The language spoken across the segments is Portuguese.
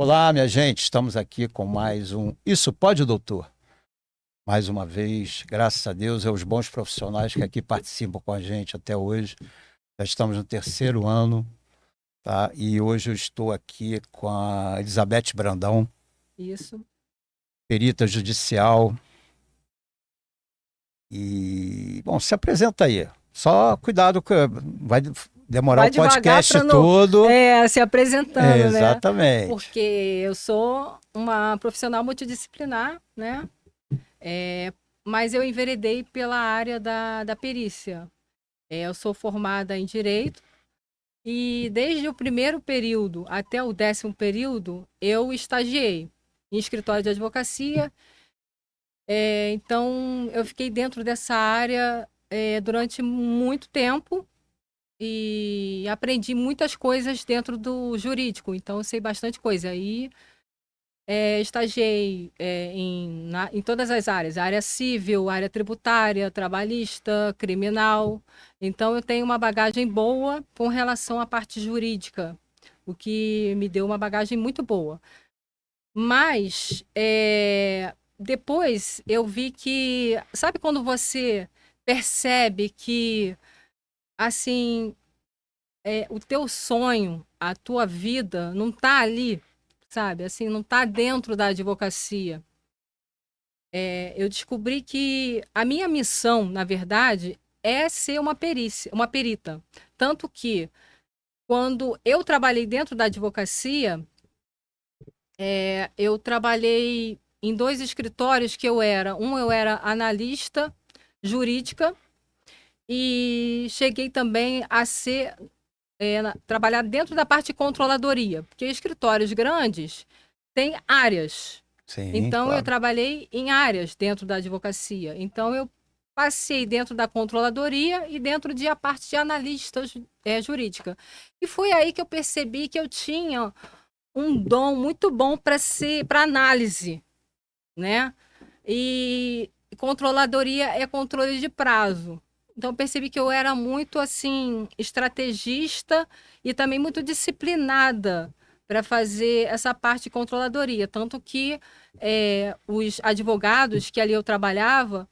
Olá, minha gente, estamos aqui com mais um Isso Pode, Doutor? Mais uma vez, graças a Deus, aos bons profissionais que aqui participam com a gente até hoje. Já estamos no terceiro ano, tá? E hoje eu estou aqui com a Elizabeth Brandão, Isso. perita judicial. E, bom, se apresenta aí. Só cuidado que vai demorar Vai o devagar podcast para não todo. se apresentando, né? Exatamente. Porque eu sou uma profissional multidisciplinar, né? Mas eu enveredei pela área da perícia. Eu sou formada em Direito e desde o primeiro período até o 10º período eu estagiei em escritório de advocacia. Então eu fiquei dentro dessa área durante muito tempo. E aprendi muitas coisas dentro do jurídico, então eu sei bastante coisa. Aí estagiei em todas as áreas, área civil, área tributária, trabalhista, criminal. Então eu tenho uma bagagem boa com relação à parte jurídica, o que me deu uma bagagem muito boa. Mas depois eu vi que, sabe quando você percebe que, assim, o teu sonho, a tua vida não tá ali, sabe? Assim, não tá dentro da advocacia. Eu descobri que a minha missão, na verdade, é ser uma perita. Tanto que, quando eu trabalhei dentro da advocacia, eu trabalhei em 2 escritórios que eu era. Eu era analista jurídica e cheguei também a ser trabalhar dentro da parte de controladoria, porque escritórios grandes têm áreas. Sim, Então, eu claro. trabalhei em áreas dentro da advocacia. Então, eu passei dentro da controladoria e dentro de a parte de analista jurídica. E foi aí que eu percebi que eu tinha um dom muito bom para análise, né? E controladoria é controle de prazo. Então, eu percebi que eu era muito, assim, estrategista e também muito disciplinada para fazer essa parte de controladoria. Tanto que os advogados que ali eu trabalhava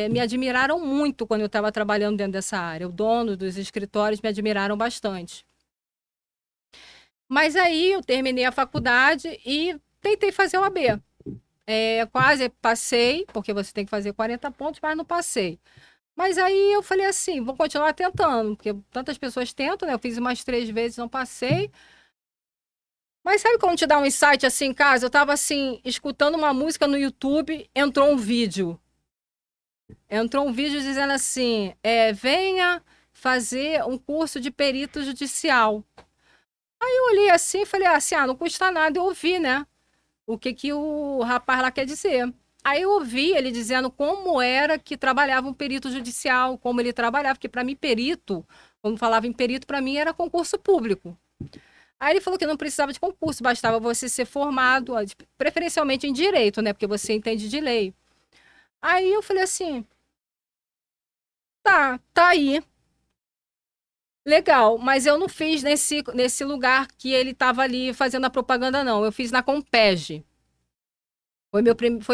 me admiraram muito quando eu estava trabalhando dentro dessa área. O dono dos escritórios me admiraram bastante. Mas aí eu terminei a faculdade e tentei fazer o AB. Quase passei, porque você tem que fazer 40 pontos, mas não passei. Mas aí eu falei assim, vou continuar tentando, porque tantas pessoas tentam, né? Eu fiz umas 3 vezes, não passei. Mas sabe quando te dá um insight assim em casa? Eu tava assim, escutando uma música no YouTube, entrou um vídeo. Entrou um vídeo dizendo assim, venha fazer um curso de perito judicial. Aí eu olhei assim e falei assim, não custa nada eu ouvir, né? O que o rapaz lá quer dizer. Aí eu ouvi ele dizendo como era que trabalhava um perito judicial, como ele trabalhava, porque para mim perito, quando falava em perito, para mim era concurso público. Aí ele falou que não precisava de concurso, bastava você ser formado, preferencialmente em direito, né? Porque você entende de lei. Aí eu falei assim, tá aí, legal, mas eu não fiz nesse lugar que ele estava ali fazendo a propaganda, não. Eu fiz na Compege. Foi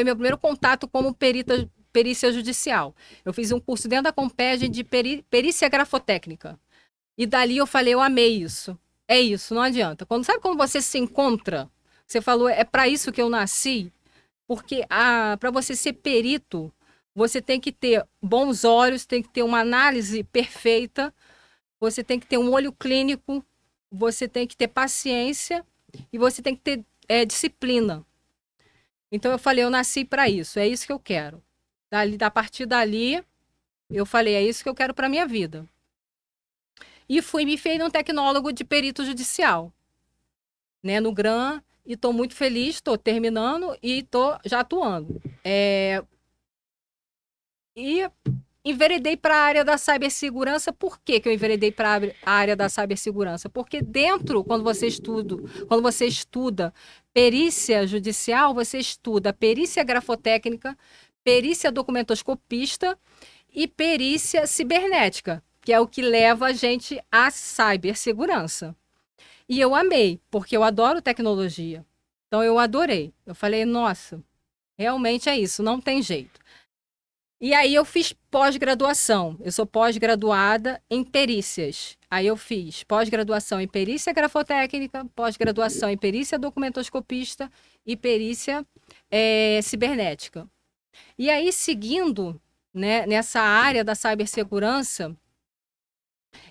meu primeiro contato como perícia judicial. Eu fiz um curso dentro da Compege de perícia grafotécnica. E dali eu falei, eu amei isso. É isso, não adianta. Sabe quando você se encontra? Você falou, é para isso que eu nasci? Porque para você ser perito, você tem que ter bons olhos, tem que ter uma análise perfeita, você tem que ter um olho clínico, você tem que ter paciência e você tem que ter disciplina. Então eu falei, eu nasci para isso, é isso que eu quero. A partir dali, eu falei, é isso que eu quero para minha vida. E me fez um tecnólogo de perito judicial, né, no GRAN, e estou muito feliz, estou terminando e estou já atuando. E enveredei para a área da cibersegurança. Por que eu enveredei para a área da cibersegurança? Porque quando você estuda perícia judicial, você estuda perícia grafotécnica, perícia documentoscopista e perícia cibernética, que é o que leva a gente à cibersegurança. E eu amei, porque eu adoro tecnologia. Então eu adorei. Eu falei, nossa, realmente é isso, não tem jeito. E aí eu fiz pós-graduação. Eu sou pós-graduada em perícias. Aí eu fiz pós-graduação em perícia grafotécnica, pós-graduação em perícia documentoscopista e perícia cibernética. E aí, seguindo, né, nessa área da cibersegurança,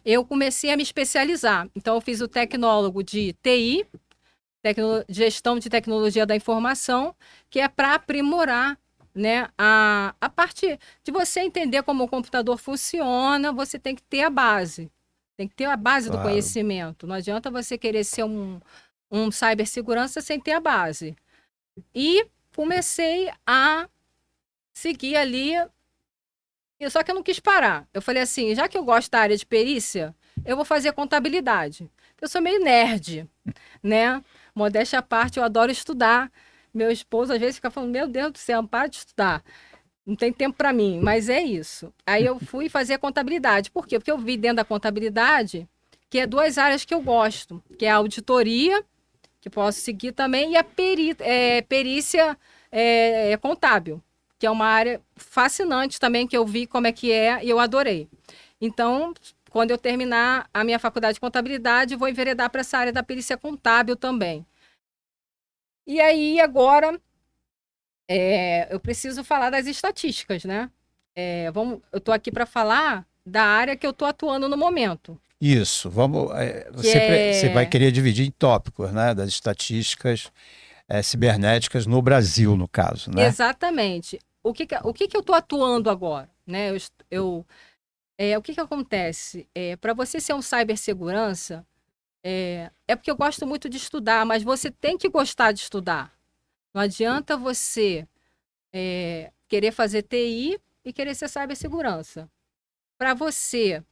eu comecei a me especializar. Então, eu fiz o tecnólogo de TI, gestão de tecnologia da informação, que é para aprimorar, né, a parte de você entender como o computador funciona, você tem que ter a base. Tem que ter a base do Claro. conhecimento. Não adianta você querer ser um cibersegurança sem ter a base. E comecei a seguir ali, só que eu não quis parar. Eu falei assim, já que eu gosto da área de perícia, eu vou fazer contabilidade. Eu sou meio nerd, né? Modéstia à parte, eu adoro estudar. Meu esposo às vezes fica falando, meu Deus do céu, para de estudar. Não tem tempo para mim, mas é isso. Aí eu fui fazer contabilidade. Por quê? Porque eu vi dentro da contabilidade que é duas áreas que eu gosto, que é a auditoria, que posso seguir também, e a perícia contábil, que é uma área fascinante também, que eu vi como é que é e eu adorei. Então, quando eu terminar a minha faculdade de contabilidade, vou enveredar para essa área da perícia contábil também. E aí, agora, eu preciso falar das estatísticas, né? Eu estou aqui para falar da área que eu estou atuando no momento. Isso, vamos. Você vai querer dividir em tópicos, né? Das estatísticas cibernéticas no Brasil, no caso, né? Exatamente. O que eu estou atuando agora, né? O que acontece? Para você ser um cibersegurança, porque eu gosto muito de estudar, mas você tem que gostar de estudar. Não adianta você querer fazer TI e querer ser cibersegurança. Para você,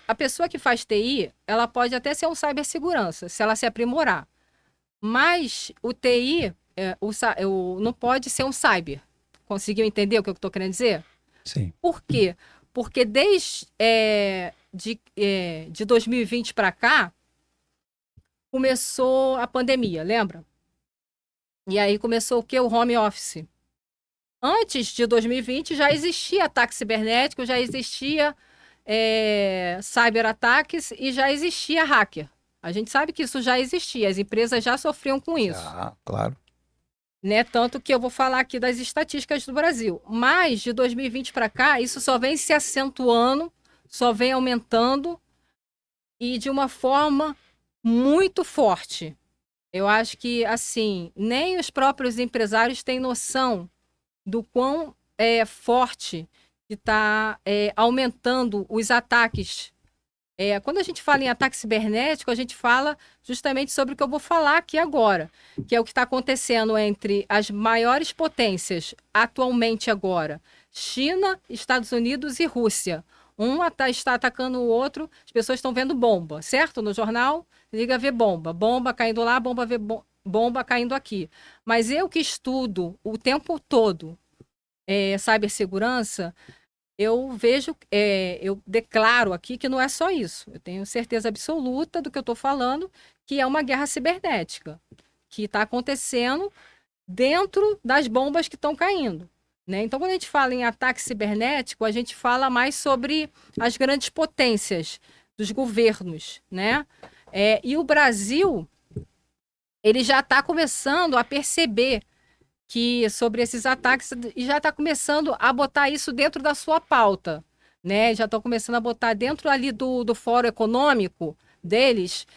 a pessoa que faz TI, ela pode até ser um cibersegurança, se ela se aprimorar. Mas o TI não pode ser um cyber. Conseguiu entender o que eu estou querendo dizer? Sim. Por quê? Porque desde de 2020 para cá, começou a pandemia, lembra? E aí começou o quê? O home office. Antes de 2020 já existia ataque cibernético, já existia cyberataques e já existia hacker. A gente sabe que isso já existia, as empresas já sofriam com isso. Ah, claro. Né? Tanto que eu vou falar aqui das estatísticas do Brasil. Mas de 2020 para cá, isso só vem se acentuando, só vem aumentando e de uma forma muito forte. Eu acho que, assim, nem os próprios empresários têm noção do quão forte que está aumentando os ataques. Quando a gente fala em ataque cibernético, a gente fala justamente sobre o que eu vou falar aqui agora, que é o que está acontecendo entre as maiores potências atualmente agora, China, Estados Unidos e Rússia. Um está atacando o outro, as pessoas estão vendo bomba, certo? No jornal, liga ver bomba. Bomba caindo lá, bomba vê bomba caindo aqui. Mas eu que estudo o tempo todo cibersegurança, eu vejo, eu declaro aqui que não é só isso. Eu tenho certeza absoluta do que eu estou falando, que é uma guerra cibernética, que está acontecendo dentro das bombas que estão caindo. Né? Então, quando a gente fala em ataque cibernético, a gente fala mais sobre as grandes potências dos governos. Né? E o Brasil, ele já está começando a perceber que sobre esses ataques e já está começando a botar isso dentro da sua pauta, né? Já estão começando a botar dentro ali do fórum econômico deles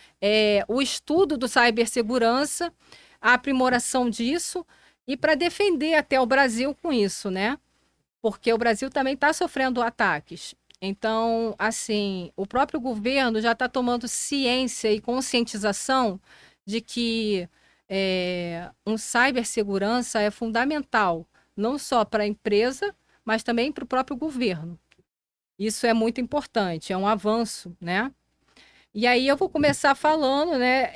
o estudo do cibersegurança, a aprimoração disso e para defender até o Brasil com isso, né? Porque o Brasil também está sofrendo ataques. Então, assim, o próprio governo já está tomando ciência e conscientização de que um cibersegurança é fundamental, não só para a empresa, mas também para o próprio governo. Isso é muito importante, é um avanço, né? E aí eu vou começar falando, né,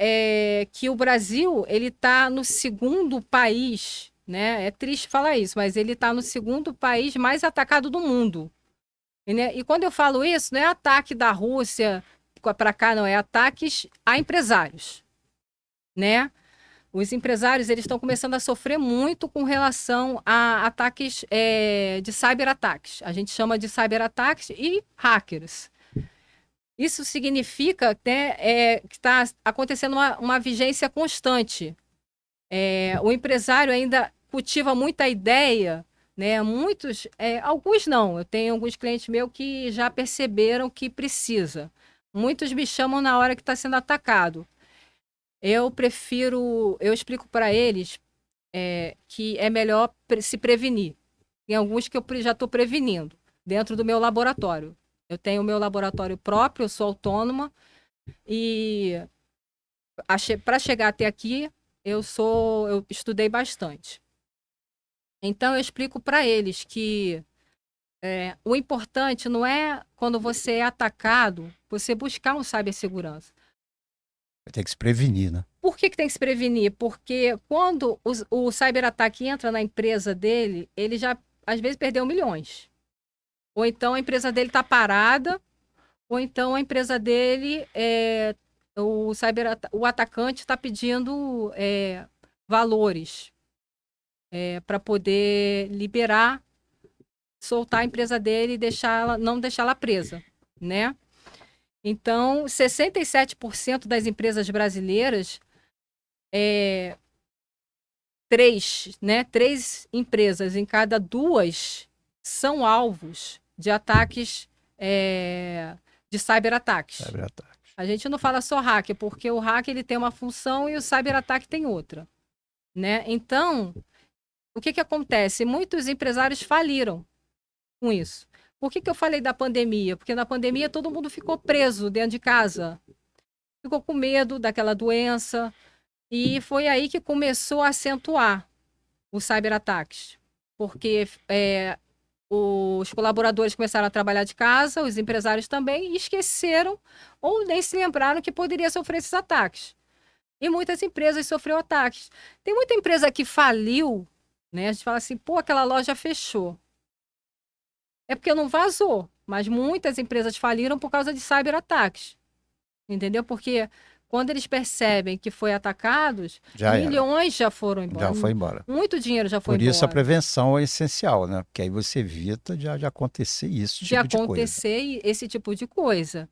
que o Brasil, ele está no segundo país, né? É triste falar isso, mas ele está no segundo país mais atacado do mundo. E quando eu falo isso, não é ataque da Rússia para cá, não, é ataques a empresários, né? Os empresários, eles estão começando a sofrer muito com relação a ataques de cyberataques. A gente chama de cyberataques e hackers. Isso significa, né, que está acontecendo uma vigência constante. O empresário ainda cultiva muita ideia, né? Muitos, alguns não. Eu tenho alguns clientes meus que já perceberam que precisa. Muitos me chamam na hora que está sendo atacado. Eu explico para eles que é melhor se prevenir. Tem alguns que eu já estou prevenindo dentro do meu laboratório. Eu tenho o meu laboratório próprio, eu sou autônoma e para chegar até aqui eu estudei bastante. Então eu explico para eles que o importante não é quando você é atacado, você buscar um cibersegurança. Tem que se prevenir, né? Por que tem que se prevenir? Porque quando o cyberataque entra na empresa dele, ele já às vezes perdeu milhões. Ou então a empresa dele está parada, ou então a empresa dele, o atacante está pedindo valores para poder liberar, soltar a empresa dele e não deixá-la presa, né? Então, 67% das empresas brasileiras, três empresas em cada duas são alvos de ataques, de cyberataques. A gente não fala só hacker, porque o hacker ele tem uma função e o cyberataque tem outra, né? Então, o que acontece? Muitos empresários faliram com isso. Por que eu falei da pandemia? Porque na pandemia todo mundo ficou preso dentro de casa. Ficou com medo daquela doença. E foi aí que começou a acentuar os cyberataques. Porque os colaboradores começaram a trabalhar de casa, os empresários também, e esqueceram ou nem se lembraram que poderia sofrer esses ataques. E muitas empresas sofreram ataques. Tem muita empresa que faliu, né? A gente fala assim, pô, aquela loja fechou. É porque não vazou, mas muitas empresas faliram por causa de cyberataques. Entendeu? Porque quando eles percebem que foi atacados, milhões já foram embora. Já foi embora. Muito dinheiro já foi embora. Por isso a prevenção é essencial, né? Porque aí você evita de acontecer isso, de acontecer esse tipo de coisa.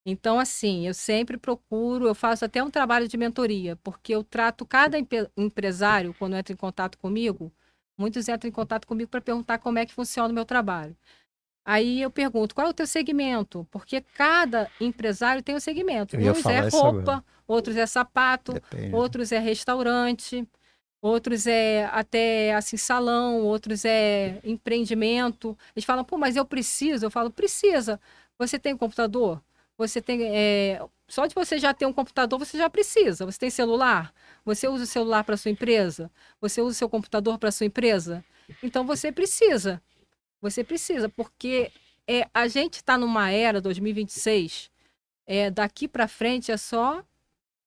Então, assim, eu sempre procuro, eu faço até um trabalho de mentoria, porque eu trato cada empresário, quando entra em contato comigo, muitos entram em contato comigo para perguntar como é que funciona o meu trabalho. Aí eu pergunto, qual é o teu segmento? Porque cada empresário tem um segmento. Uns é roupa, outros é sapato, outros é restaurante, outros é até assim salão, outros é empreendimento. Eles falam, pô, mas eu preciso. Eu falo, precisa. Você tem um computador? Você tem... Só de você já ter um computador, você já precisa. Você tem celular? Você usa o celular para sua empresa? Você usa o seu computador para sua empresa? Então você precisa. Você precisa, porque a gente está numa era 2026, daqui para frente é só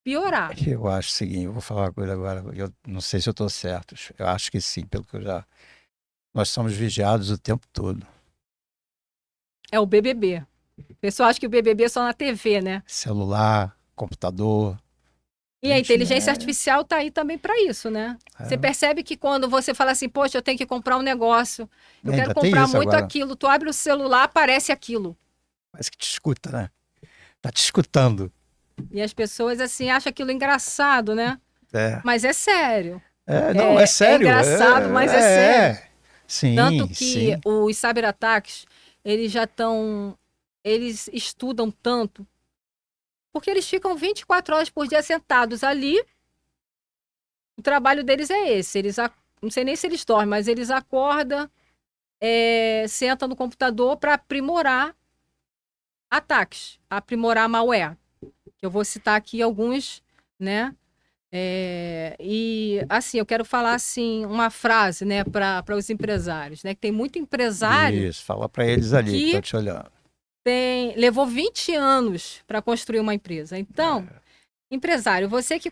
piorar. Eu acho o seguinte, eu vou falar uma coisa agora, eu não sei se eu estou certo, eu acho que sim, pelo que eu já... Nós somos vigiados o tempo todo. É o BBB. O pessoal acha que o BBB é só na TV, né? Celular, computador... E a inteligência artificial está aí também para isso, né? Você percebe que quando você fala assim, poxa, eu tenho que comprar um negócio, eu quero comprar muito agora. Aquilo, tu abre o celular, aparece aquilo. Parece que te escuta, né? Tá te escutando. E as pessoas, assim, acham aquilo engraçado, né? Mas é sério. Não, é sério. É engraçado, mas é sério. Sim, tanto que os cyberataques, eles já estão... Eles estudam tanto, porque eles ficam 24 horas por dia sentados ali. O trabalho deles é esse. Não sei nem se eles dormem, mas eles acordam, sentam no computador para aprimorar ataques, aprimorar malware. Eu vou citar aqui alguns, né? E assim, eu quero falar assim uma frase, né, para os empresários, né? Que tem muito empresário. Isso, fala para eles ali que estão te olhando. Levou 20 anos para construir uma empresa. Então, empresário, você que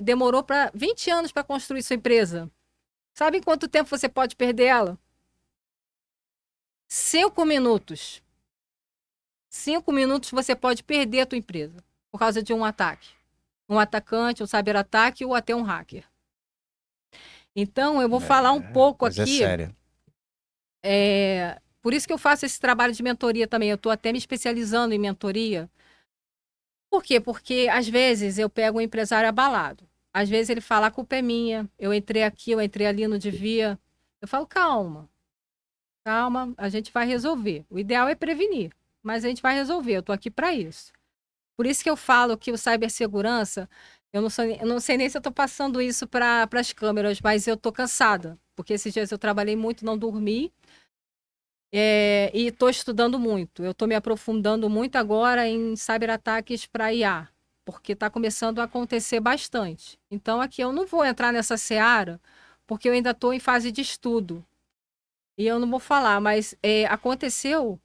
demorou 20 anos para construir sua empresa, sabe em quanto tempo você pode perder ela? 5 minutos. 5 minutos você pode perder a tua empresa por causa de um ataque. Um atacante, um cyberataque ou até um hacker. Então, eu vou falar um pouco Coisa aqui. séria. Por isso que eu faço esse trabalho de mentoria também. Eu estou até me especializando em mentoria. Por quê? Porque, às vezes, eu pego um empresário abalado. Às vezes ele fala, a culpa é minha. Eu entrei aqui, eu entrei ali, não devia. Eu falo, calma. Calma, a gente vai resolver. O ideal é prevenir, mas a gente vai resolver. Eu estou aqui para isso. Por isso que eu falo que o cibersegurança, eu não sei nem se eu estou passando isso para as câmeras, mas eu estou cansada. Porque esses dias eu trabalhei muito, não dormi. E estou estudando muito. Eu estou me aprofundando muito agora em cyberataques para IA, porque está começando a acontecer bastante. Então, aqui eu não vou entrar nessa seara, porque eu ainda estou em fase de estudo. E eu não vou falar, mas aconteceu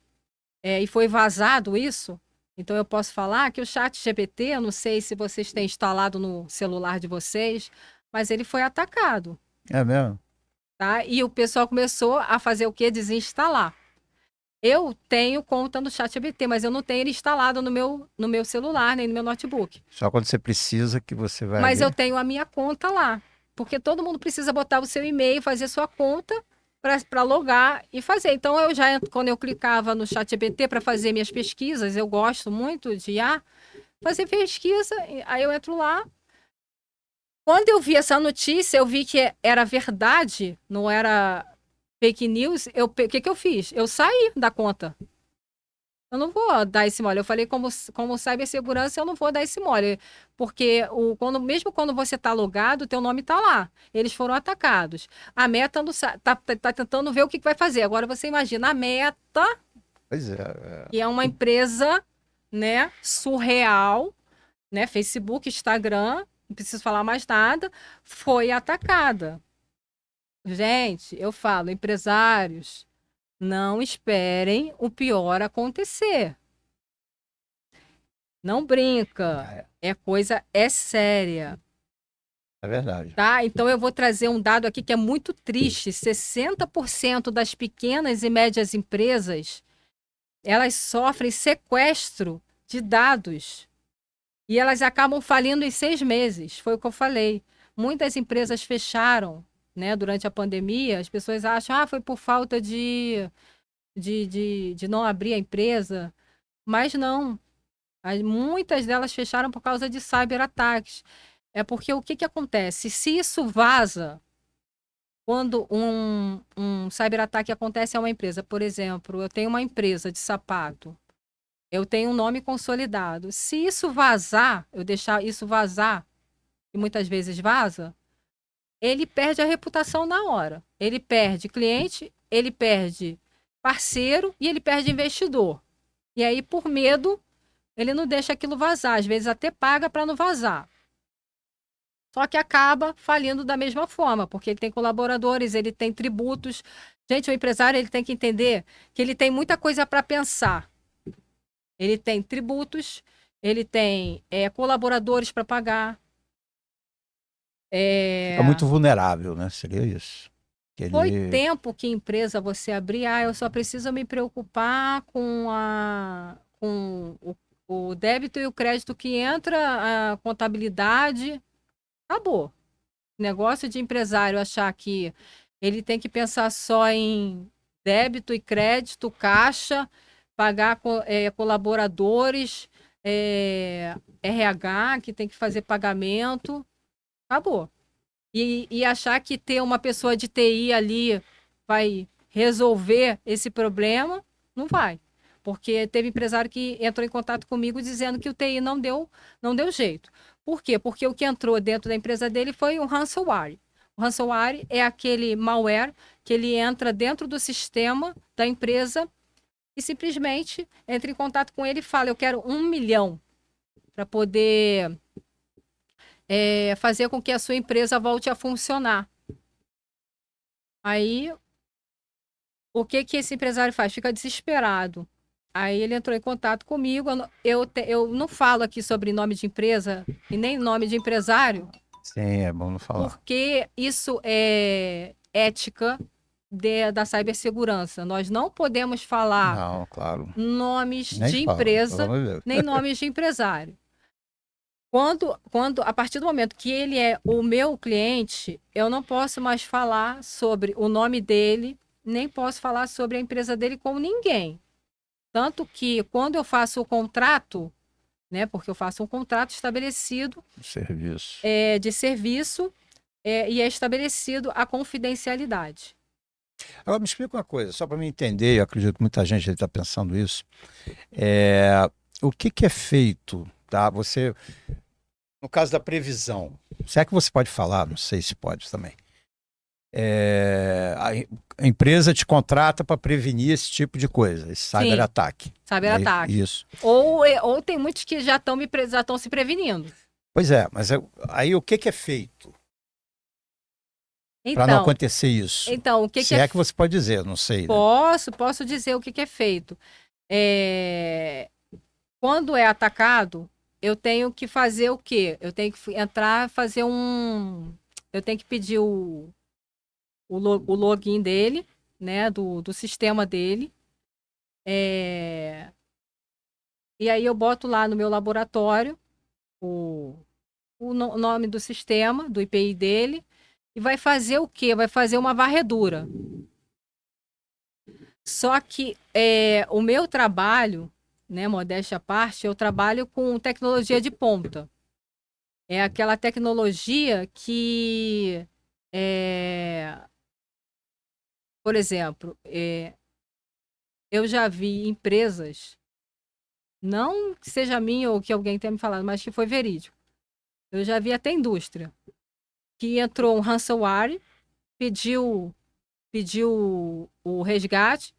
e foi vazado isso. Então, eu posso falar que o ChatGPT, eu não sei se vocês têm instalado no celular de vocês, mas ele foi atacado. É mesmo? Tá? E o pessoal começou a fazer o quê? Desinstalar. Eu tenho conta no ChatGPT, mas eu não tenho ele instalado no meu celular, nem no meu notebook. Só quando você precisa que você vai Mas ali. eu tenho a minha conta lá. Porque todo mundo precisa botar o seu e-mail, fazer sua conta para logar e fazer. Então, quando eu clicava no ChatGPT para fazer minhas pesquisas, eu gosto muito de IA, fazer pesquisa, aí eu entro lá. Quando eu vi essa notícia, eu vi que era verdade, não era fake news. O que eu fiz? Eu saí da conta. Eu não vou dar esse mole. Eu falei, como cibersegurança, eu não vou dar esse mole. Porque mesmo quando você está logado, teu nome está lá. Eles foram atacados. A Meta tá tentando ver o que vai fazer. Agora você imagina, a Meta, Pois é. que é uma empresa, né, surreal, né, Facebook, Instagram, não preciso falar mais nada, foi atacada. Gente, eu falo, empresários, não esperem o pior acontecer. Não brinca. É séria. É verdade. Tá? Então eu vou trazer um dado aqui que é muito triste. 60% das pequenas e médias empresas, elas sofrem sequestro de dados. E elas acabam falindo em 6 meses. Foi o que eu falei. Muitas empresas fecharam, né, durante a pandemia. As pessoas acham, foi por falta de não abrir a empresa. Mas não. Muitas delas fecharam por causa de cyberataques. É porque o que acontece? Se isso vaza, quando um cyberataque acontece a uma empresa, por exemplo, eu tenho uma empresa de sapato, eu tenho um nome consolidado. Se isso vazar, eu deixar isso vazar, e muitas vezes vaza, ele perde a reputação na hora. Ele perde cliente, ele perde parceiro e ele perde investidor. E aí, por medo, ele não deixa aquilo vazar, às vezes até paga para não vazar. Só que acaba falindo da mesma forma, porque ele tem colaboradores, ele tem tributos. Gente, o empresário ele tem que entender que ele tem muita coisa para pensar. Ele tem tributos, ele tem colaboradores para pagar. Fica muito vulnerável, né? Seria isso. Foi tempo que empresa você abrir, eu só preciso me preocupar com o débito e o crédito que entra, a contabilidade. Acabou. Negócio de empresário achar que ele tem que pensar só em débito e crédito, caixa, pagar colaboradores, RH, que tem que fazer pagamento. Acabou. E achar que ter uma pessoa de TI ali vai resolver esse problema, não vai. Porque teve empresário que entrou em contato comigo dizendo que o TI não deu jeito. Por quê? Porque o que entrou dentro da empresa dele foi um ransomware. O ransomware é aquele malware que ele entra dentro do sistema da empresa e simplesmente entra em contato com ele e fala, eu quero 1 milhão para poder fazer com que a sua empresa volte a funcionar. Aí, o que esse empresário faz? Fica desesperado. Aí ele entrou em contato comigo. Eu não falo aqui sobre nome de empresa e nem nome de empresário. Sim, é bom não falar. Porque isso é ética da cibersegurança. Nós não podemos falar Não, claro. nomes Nem de fala, empresa, pelo amor de Deus. nem nomes de empresário. A partir do momento que ele é o meu cliente, eu não posso mais falar sobre o nome dele, nem posso falar sobre a empresa dele com ninguém. Tanto que quando eu faço o contrato, né, porque eu faço um contrato estabelecido Serviço. de serviço e é estabelecido a confidencialidade. Agora, me explica uma coisa, só para me entender, eu acredito que muita gente está pensando isso. O que é feito, tá? Você, no caso da previsão, se é que você pode falar, não sei se pode também. A empresa te contrata para prevenir esse tipo de coisa, esse cyberataque. Cyberataque. Isso. Ou tem muitos que já estão se prevenindo. Pois é, mas aí o que é feito para não acontecer isso? Então, o que se é que você pode dizer, não sei. Né? Posso dizer o que é feito. Quando é atacado, eu tenho que fazer o quê? Eu tenho que entrar, fazer eu tenho que pedir o login dele, né, do sistema dele. E aí eu boto lá no meu laboratório o nome do sistema, do IPI dele, e vai fazer o quê? Vai fazer uma varredura. Só que o meu trabalho, né, modéstia à parte, eu trabalho com tecnologia de ponta. É aquela tecnologia que, por exemplo, eu já vi empresas, não que seja minha ou que alguém tenha me falado, mas que foi verídico. Eu já vi até indústria, que entrou um ransomware, pediu o resgate.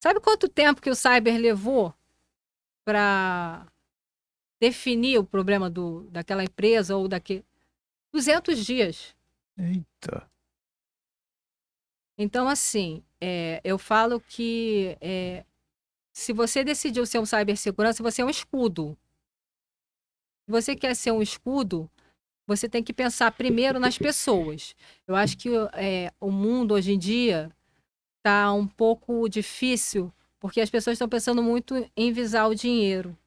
Sabe quanto tempo que o cyber levou para definir o problema daquela empresa ou daquele? 200 dias. Eita. Então, assim, eu falo que se você decidiu ser um cibersegurança, você é um escudo. Se você quer ser um escudo, você tem que pensar primeiro nas pessoas. Eu acho que o mundo hoje em dia está um pouco difícil, porque as pessoas estão pensando muito em visar o dinheiro.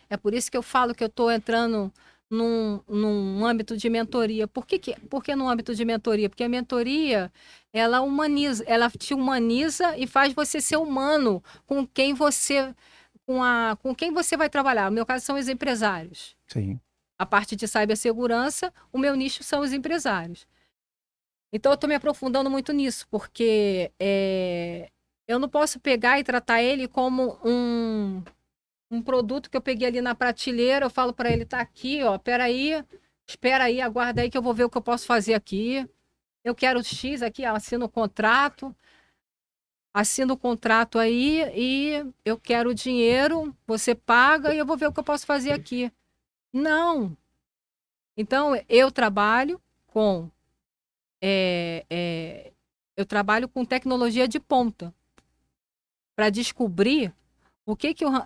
É por isso que eu falo que eu estou entrando num âmbito de mentoria. Por que no âmbito de mentoria? Porque a mentoria, ela te humaniza e faz você ser humano com quem você vai trabalhar. No meu caso, são os empresários. Sim. A parte de cibersegurança, o meu nicho são os empresários. Então, eu estou me aprofundando muito nisso, porque eu não posso pegar e tratar ele como um produto que eu peguei ali na prateleira, eu falo para ele, tá aqui, ó, espera aí, aguarda aí que eu vou ver o que eu posso fazer aqui. Eu quero X aqui, assino o contrato aí e eu quero o dinheiro, você paga e eu vou ver o que eu posso fazer aqui. Não. Então, eu trabalho com tecnologia de ponta para descobrir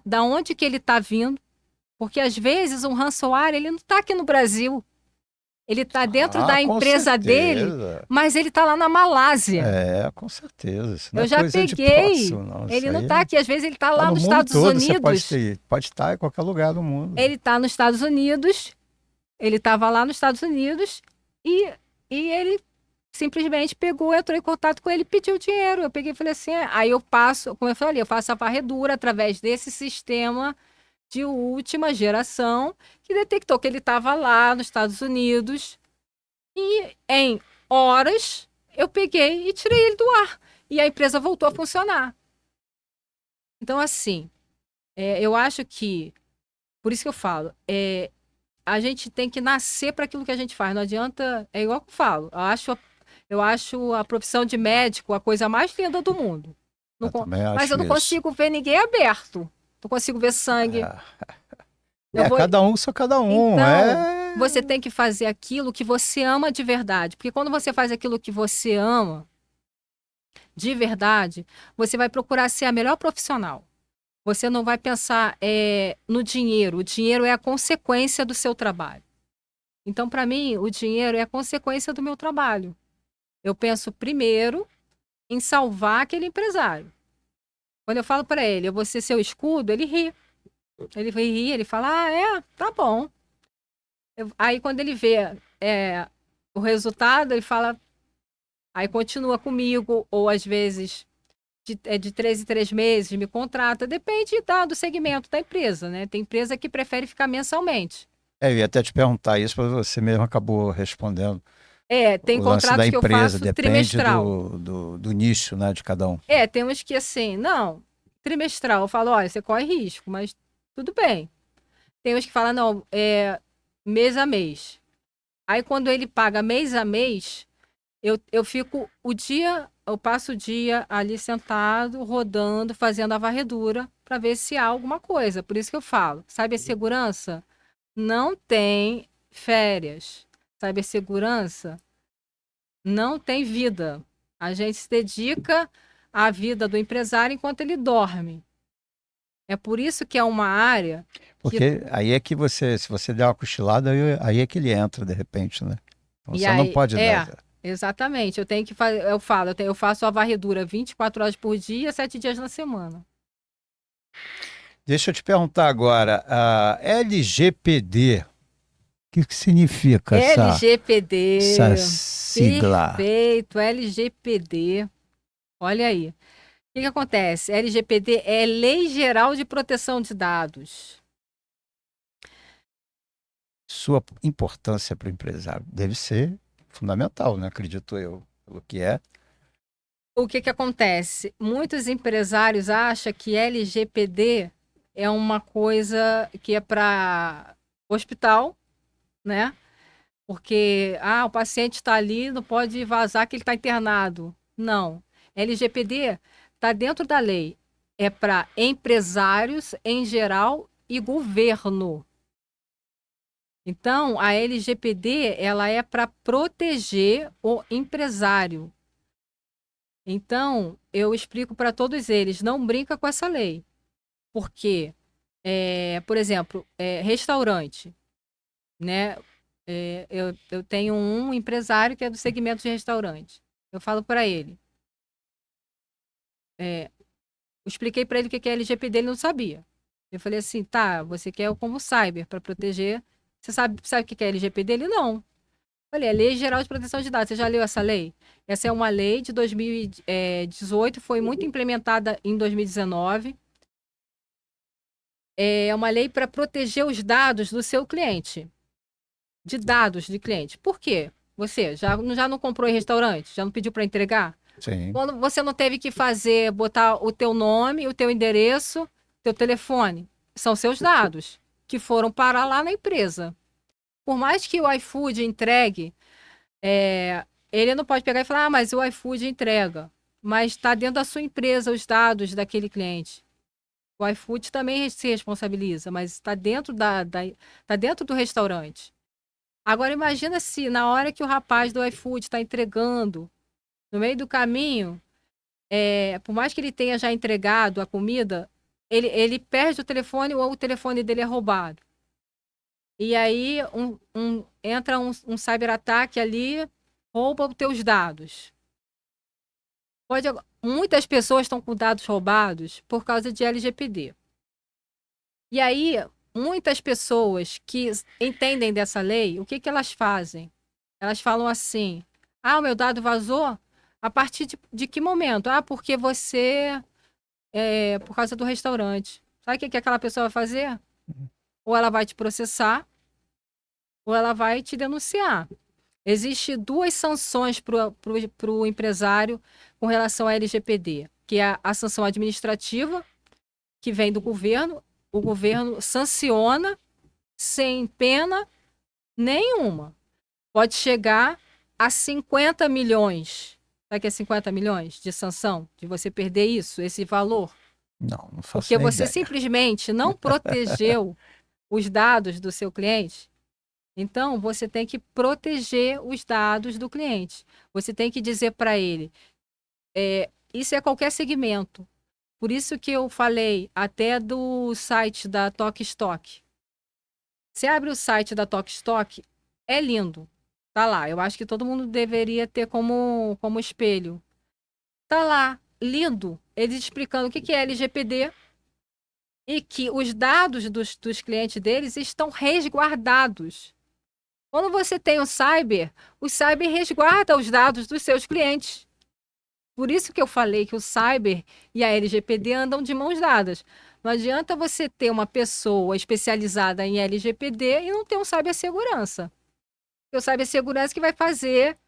da onde que ele está vindo, porque às vezes um ransomware ele não está aqui no Brasil, ele está dentro da empresa dele, mas ele está lá na Malásia. Com certeza. Isso não eu é já coisa peguei. De próximo, não. Ele não está aqui, às vezes ele está lá nos Estados Unidos. Você pode estar em qualquer lugar do mundo. Ele está nos Estados Unidos, ele estava lá nos Estados Unidos e ele simplesmente entrou em contato com ele e pediu dinheiro. Eu peguei e falei assim, aí eu passo, como eu falei, eu faço a varredura através desse sistema de última geração que detectou que ele estava lá nos Estados Unidos e em horas eu peguei e tirei ele do ar e a empresa voltou a funcionar. Então, assim, eu acho que, por isso que eu falo, a gente tem que nascer para aquilo que a gente faz. Não adianta, é igual que eu falo, eu acho a profissão de médico a coisa mais linda do mundo. Mas eu não consigo ver ninguém aberto. Não consigo ver sangue. Cada um só cada um. Então, você tem que fazer aquilo que você ama de verdade. Porque quando você faz aquilo que você ama de verdade, você vai procurar ser a melhor profissional. Você não vai pensar no dinheiro. O dinheiro é a consequência do seu trabalho. Então, para mim, o dinheiro é a consequência do meu trabalho. eu penso primeiro em salvar aquele empresário. Quando eu falo para ele, eu vou ser seu escudo, ele ri. Ele ri, ele fala, tá bom. Aí quando ele vê o resultado, ele fala, aí continua comigo, ou às vezes de 3 em 3 meses me contrata, depende do segmento da empresa, né? Tem empresa que prefere ficar mensalmente. Eu ia até te perguntar isso, mas você mesmo acabou respondendo. Tem O lance da contratos que eu empresa faço depende trimestral. do nicho, né, de cada um. Tem uns que assim, não, trimestral, eu falo, olha, você corre risco, mas tudo bem. Tem uns que falam, não, mês a mês. Aí quando ele paga mês a mês, eu fico eu passo o dia ali sentado, rodando, fazendo a varredura para ver se há alguma coisa. Por isso que eu falo, cibersegurança não tem férias. Cibersegurança não tem vida. A gente se dedica à vida do empresário enquanto ele dorme. É por isso que é uma área que... Porque aí é que se você der uma cochilada, aí é que ele entra de repente, né? Então E você não aí, pode dar. exatamente. Eu tenho que fazer, eu faço a varredura 24 horas por dia, 7 dias na semana. Deixa eu te perguntar agora, a LGPD, o que significa essa LGPD, sigla? perfeito, LGPD. Olha aí. O que acontece? LGPD é Lei Geral de Proteção de Dados. Sua importância para o empresário deve ser fundamental, né? Acredito eu, pelo que é. O que acontece? Muitos empresários acham que LGPD é uma coisa que é para hospital, né? Porque, o paciente está ali, não pode vazar que ele está internado. Não. LGPD está dentro da lei. É para empresários em geral e governo. Então, a LGPD, ela é para proteger o empresário. Então, eu explico para todos eles, não brinca com essa lei. Porque, por exemplo, restaurante, né? Eu tenho um empresário que é do segmento de restaurante. Eu falo para ele. Eu expliquei para ele o que é LGPD, ele não sabia. Eu falei assim, tá, você quer como cyber para proteger. Você sabe o que é LGPD? Ele não. Falei, é Lei Geral de Proteção de Dados. Você já leu essa lei? Essa é uma lei de 2018, foi muito implementada em 2019. É uma lei para proteger os dados do seu cliente. De dados de cliente. Por quê? Você já não comprou em restaurante? Já não pediu para entregar? Sim. Quando você não teve que botar o teu nome, o teu endereço, teu telefone, são seus dados que foram parar lá na empresa. Por mais que o iFood entregue, ele não pode pegar e falar, mas o iFood entrega. Mas está dentro da sua empresa os dados daquele cliente. O iFood também se responsabiliza, mas está dentro tá dentro do restaurante. Agora imagina se na hora que o rapaz do iFood está entregando, no meio do caminho, por mais que ele tenha já entregado a comida, ele perde o telefone ou o telefone dele é roubado. E aí entra um cyberataque ali, rouba os teus dados. Muitas pessoas estão com dados roubados por causa de LGPD. E aí, muitas pessoas que entendem dessa lei, o que elas fazem? Elas falam assim: o meu dado vazou? A partir de que momento? Porque você por causa do restaurante. Sabe o que aquela pessoa vai fazer? Ou ela vai te processar, ou ela vai te denunciar. Existem duas sanções para o empresário com relação à LGPD, que é a sanção administrativa, que vem do governo. O governo sanciona sem pena nenhuma. Pode chegar a 50 milhões. Sabe o que é 50 milhões de sanção? De você perder esse valor? Não faço Porque nem você ideia. simplesmente não protegeu os dados do seu cliente. Então, você tem que proteger os dados do cliente. Você tem que dizer para ele, isso é qualquer segmento. Por isso que eu falei até do site da Tok Stock. Você abre o site da Tok Stock, é lindo. Tá lá. Eu acho que todo mundo deveria ter como espelho. Tá lá, lindo, eles explicando o que que é LGPD e que os dados dos clientes deles estão resguardados. Quando você tem o cyber resguarda os dados dos seus clientes. Por isso que eu falei que o cyber e a LGPD andam de mãos dadas. Não adianta você ter uma pessoa especializada em LGPD e não ter um cibersegurança. O cibersegurança que vai fazer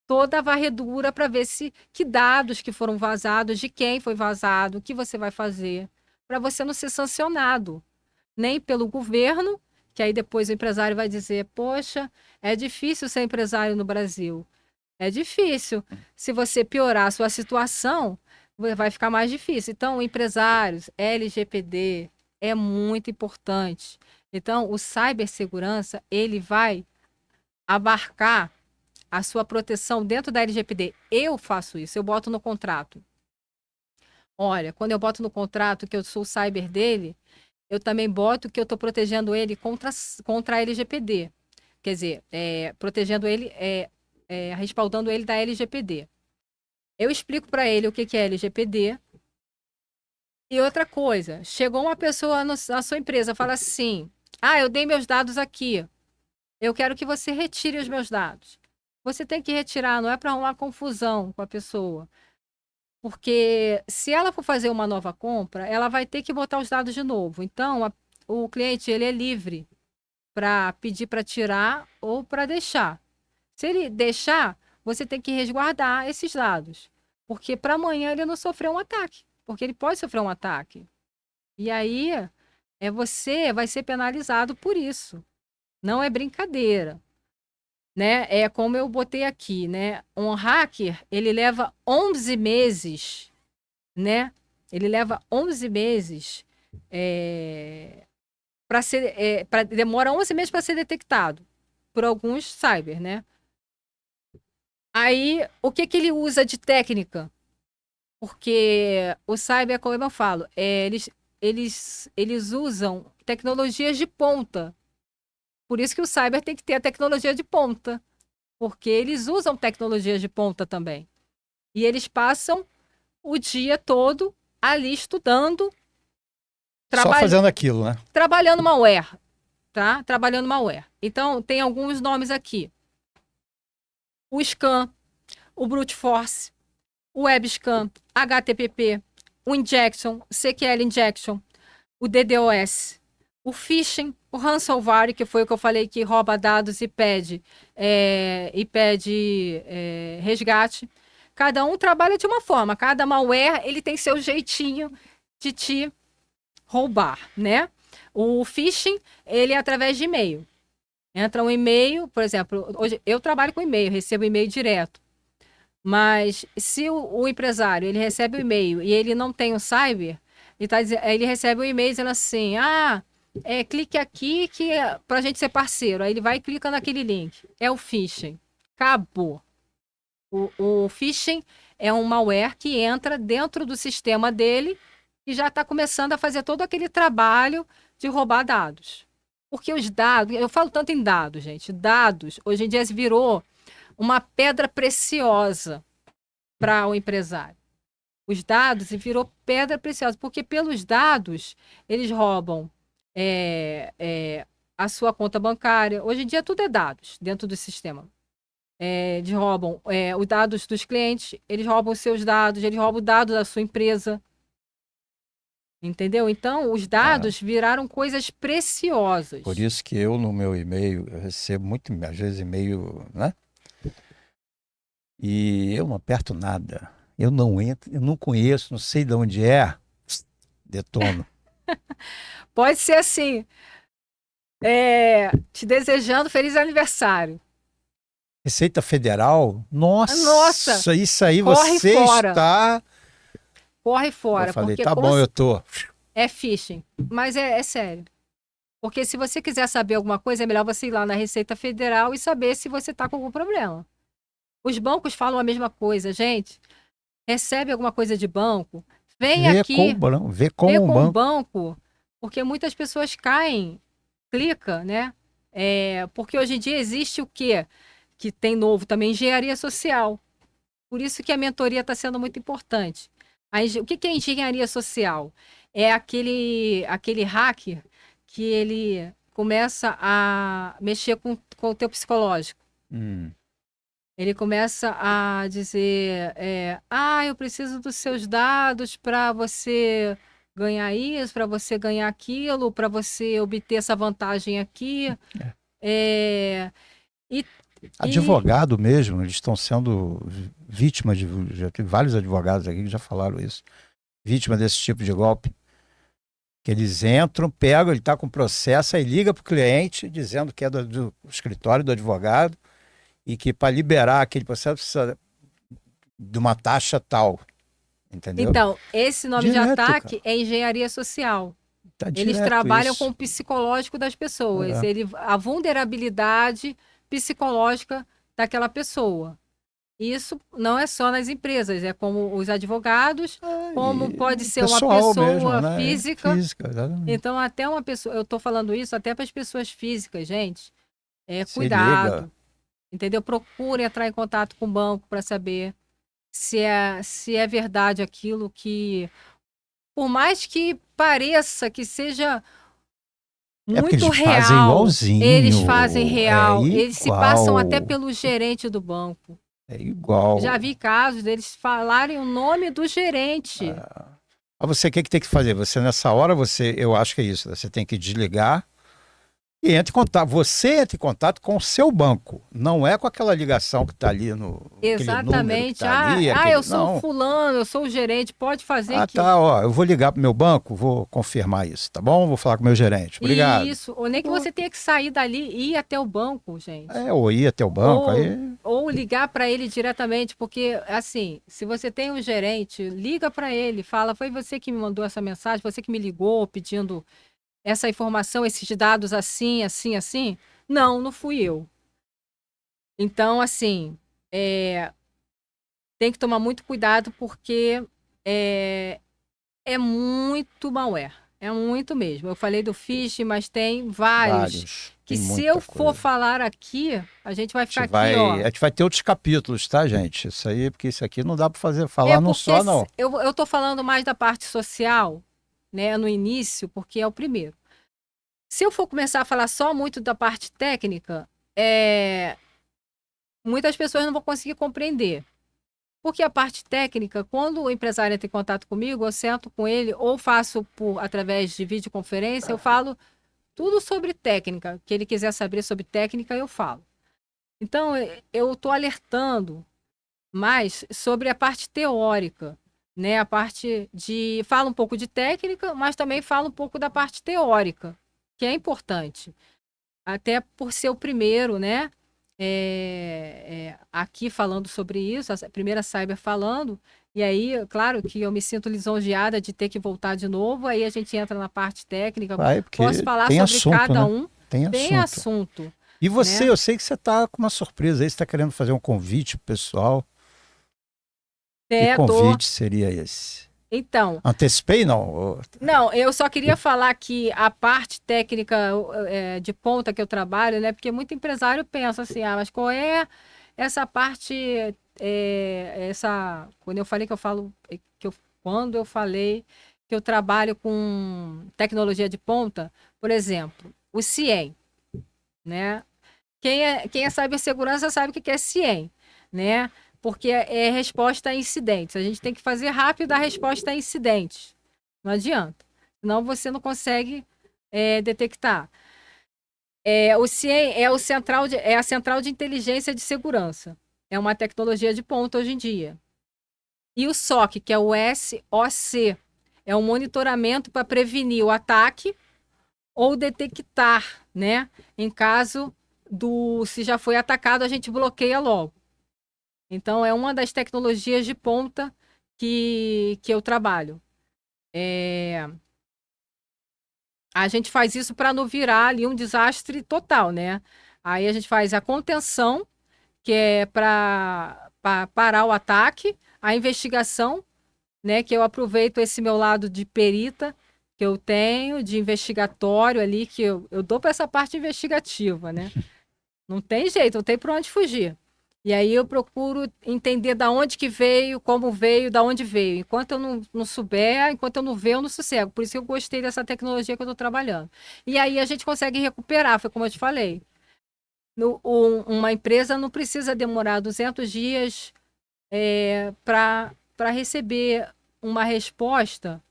toda a varredura para ver se que dados que foram vazados, de quem foi vazado, o que você vai fazer, para você não ser sancionado, nem pelo governo, que aí depois o empresário vai dizer: poxa, é difícil ser empresário no Brasil. É difícil. Se você piorar a sua situação, vai ficar mais difícil. Então, empresários, LGPD é muito importante. Então, o cibersegurança, ele vai abarcar a sua proteção dentro da LGPD. Eu faço isso, eu boto no contrato. Olha, quando eu boto no contrato que eu sou o cyber dele, eu também boto que eu estou protegendo ele contra a LGPD. Quer dizer, protegendo ele, respaldando ele da LGPD. Eu explico para ele o que é LGPD. E outra coisa, chegou uma pessoa na sua empresa, fala assim: ah, eu dei meus dados aqui. Eu quero que você retire os meus dados. Você tem que retirar, não é para arrumar confusão com a pessoa. Porque se ela for fazer uma nova compra, ela vai ter que botar os dados de novo. Então, o cliente ele é livre para pedir para tirar ou para deixar. Se ele deixar, você tem que resguardar esses dados. Porque para amanhã ele não sofrer um ataque. Porque ele pode sofrer um ataque. E aí, você vai ser penalizado por isso. Não é brincadeira. Né? É como eu botei aqui, né? Um hacker, ele leva 11 meses, né? Ele leva 11 meses para ser, demora 11 meses para ser detectado por alguns cyber, né? Aí, o que que ele usa de técnica? Porque o cyber, como eu falo, eles usam tecnologias de ponta. Por isso que o cyber tem que ter a tecnologia de ponta. Porque eles usam tecnologias de ponta também. E eles passam o dia todo ali estudando, Só fazendo aquilo, né? trabalhando malware, tá? Trabalhando malware. Então, tem alguns nomes aqui. O scan, o brute force, o web scan, HTTP, o injection, CQL injection, o DDoS, o phishing, o ransomware, que foi o que eu falei, que rouba dados e pede resgate. Cada um trabalha de uma forma. Cada malware ele tem seu jeitinho de te roubar, né? O phishing, ele é através de e-mail. Entra um e-mail, por exemplo, hoje eu trabalho com e-mail, recebo e-mail direto. Mas se o empresário ele recebe o e-mail e ele não tem o cyber, ele recebe o e-mail dizendo assim: clique aqui que para a gente ser parceiro. Aí ele vai e clica naquele link. É o phishing. Acabou. O phishing é um malware que entra dentro do sistema dele e já está começando a fazer todo aquele trabalho de roubar dados. Porque os dados, eu falo tanto em dados, gente. Dados, hoje em dia virou uma pedra preciosa para o empresário. Os dados virou pedra preciosa, porque pelos dados eles roubam a sua conta bancária. Hoje em dia tudo é dados dentro do sistema. Eles roubam os dados dos clientes, eles roubam os seus dados, eles roubam dados da sua empresa. Entendeu? Então, os dados viraram coisas preciosas. Por isso que eu, no meu e-mail, eu recebo muito, às vezes, e-mail, né? E eu não aperto nada. Eu não entro, eu não conheço, não sei de onde é. Detono. Pode ser assim. Te desejando feliz aniversário. Receita Federal? Nossa, isso aí corre você fora. está... Corre fora. Eu falei, porque tá bom, eu tô. É phishing. Mas é sério. Porque se você quiser saber alguma coisa, é melhor você ir lá na Receita Federal e saber se você está com algum problema. Os bancos falam a mesma coisa, gente. Recebe alguma coisa de banco, vem aqui, vê com o banco, porque muitas pessoas caem, clica, né? Porque hoje em dia existe o quê? que tem novo também, engenharia social. Por isso que a mentoria está sendo muito importante. O que é engenharia social? É aquele hacker que ele começa a mexer com o teu psicológico. Ele começa a dizer, eu preciso dos seus dados para você ganhar isso, para você ganhar aquilo, para você obter essa vantagem aqui. Advogado mesmo, eles estão sendo vítimas de... Já tem vários advogados aqui que já falaram isso. Vítima desse tipo de golpe. Que eles entram, pegam, ele está com processo, aí liga para o cliente dizendo que é do escritório do advogado e que para liberar aquele processo precisa de uma taxa tal. Entendeu? Então, esse nome Direto, de ataque é engenharia social. Tá Eles trabalham isso. com o psicológico das pessoas. A vulnerabilidade psicológica daquela pessoa. Isso não é só nas empresas, é como os advogados, como pode ser uma pessoa mesmo, né? física. Exatamente. Então, até uma pessoa, eu estou falando isso até para as pessoas físicas, gente. Se cuidado. liga. Entendeu? Procure entrar em contato com o banco para saber se é verdade aquilo que, por mais que pareça que seja porque muito eles real, fazem igualzinho. eles fazem real, eles se passam até igual. pelo gerente do banco. É igual. Já vi casos deles falarem o nome do gerente. Você o que tem que fazer? Você nessa hora, eu acho que é isso, você tem que desligar e entre em contato. Você entra em contato com o seu banco, não é com aquela ligação que está ali no... Exatamente. Eu sou fulano, eu sou o gerente, pode fazer que... eu vou ligar para o meu banco, vou confirmar isso, tá bom? Vou falar com o meu gerente, obrigado. Isso, ou nem que você tenha que sair dali e ir até o banco, gente. Ou ir até o banco, ou ligar para ele diretamente, porque, assim, se você tem um gerente, liga para ele, fala, foi você que me mandou essa mensagem, você que me ligou pedindo essa informação, esses dados assim, assim, assim? Não fui eu. Então, assim, tem que tomar muito cuidado porque é muito malware. É muito mesmo. Eu falei do phishing, mas tem vários. Que se eu for falar aqui, a gente vai ficar aqui, ó. A gente vai ter outros capítulos, tá, gente? Isso aí, porque isso aqui não dá para falar num só, não. Eu tô falando mais da parte social, né, no início, porque é o primeiro. Se eu for começar a falar só muito da parte técnica, muitas pessoas não vão conseguir compreender. Porque a parte técnica, quando o empresário entra em contato comigo, eu sento com ele ou faço através de videoconferência, eu falo tudo sobre técnica. Que ele quiser saber sobre técnica, eu falo. Então, eu estou alertando mais sobre a parte teórica, né? A parte de... Falo um pouco de técnica, mas também falo um pouco da parte teórica, que é importante. Até por ser o primeiro, né? Aqui falando sobre isso, a primeira Cyber falando, e aí, claro que eu me sinto lisonjeada de ter que voltar de novo, aí a gente entra na parte técnica, posso falar sobre assunto, cada né? um, tem assunto. E você, né? Eu sei que você está com uma surpresa aí, você está querendo fazer um convite pro pessoal. Que convite seria esse? Então... Antecipei, não? Não, eu só queria falar que a parte técnica de ponta que eu trabalho, né? Porque muito empresário pensa assim, mas qual é essa parte, quando eu falei quando eu falei que eu trabalho com tecnologia de ponta, por exemplo, o CIEM, né? Quem é cibersegurança sabe o que é CIEM, né? Porque é resposta a incidentes. A gente tem que fazer rápido a resposta a incidentes. Não adianta. Senão você não consegue detectar. O CIEM é a Central de Inteligência de Segurança. É uma tecnologia de ponta hoje em dia. E o SOC, que é o SOC, é um monitoramento para prevenir o ataque ou detectar, né? Em caso se já foi atacado, a gente bloqueia logo. Então, é uma das tecnologias de ponta que eu trabalho. A gente faz isso para não virar ali um desastre total, né? Aí a gente faz a contenção, que é para parar o ataque, a investigação, né? Que eu aproveito esse meu lado de perita que eu tenho, de investigatório ali, que eu dou para essa parte investigativa, né? Não tem jeito, não tem para onde fugir. E aí eu procuro entender da onde que veio, como veio, da onde veio. Enquanto eu não souber, enquanto eu não ver, eu não sossego. Por isso que eu gostei dessa tecnologia que eu estou trabalhando. E aí a gente consegue recuperar, foi como eu te falei. Uma empresa não precisa demorar 200 dias para receber uma resposta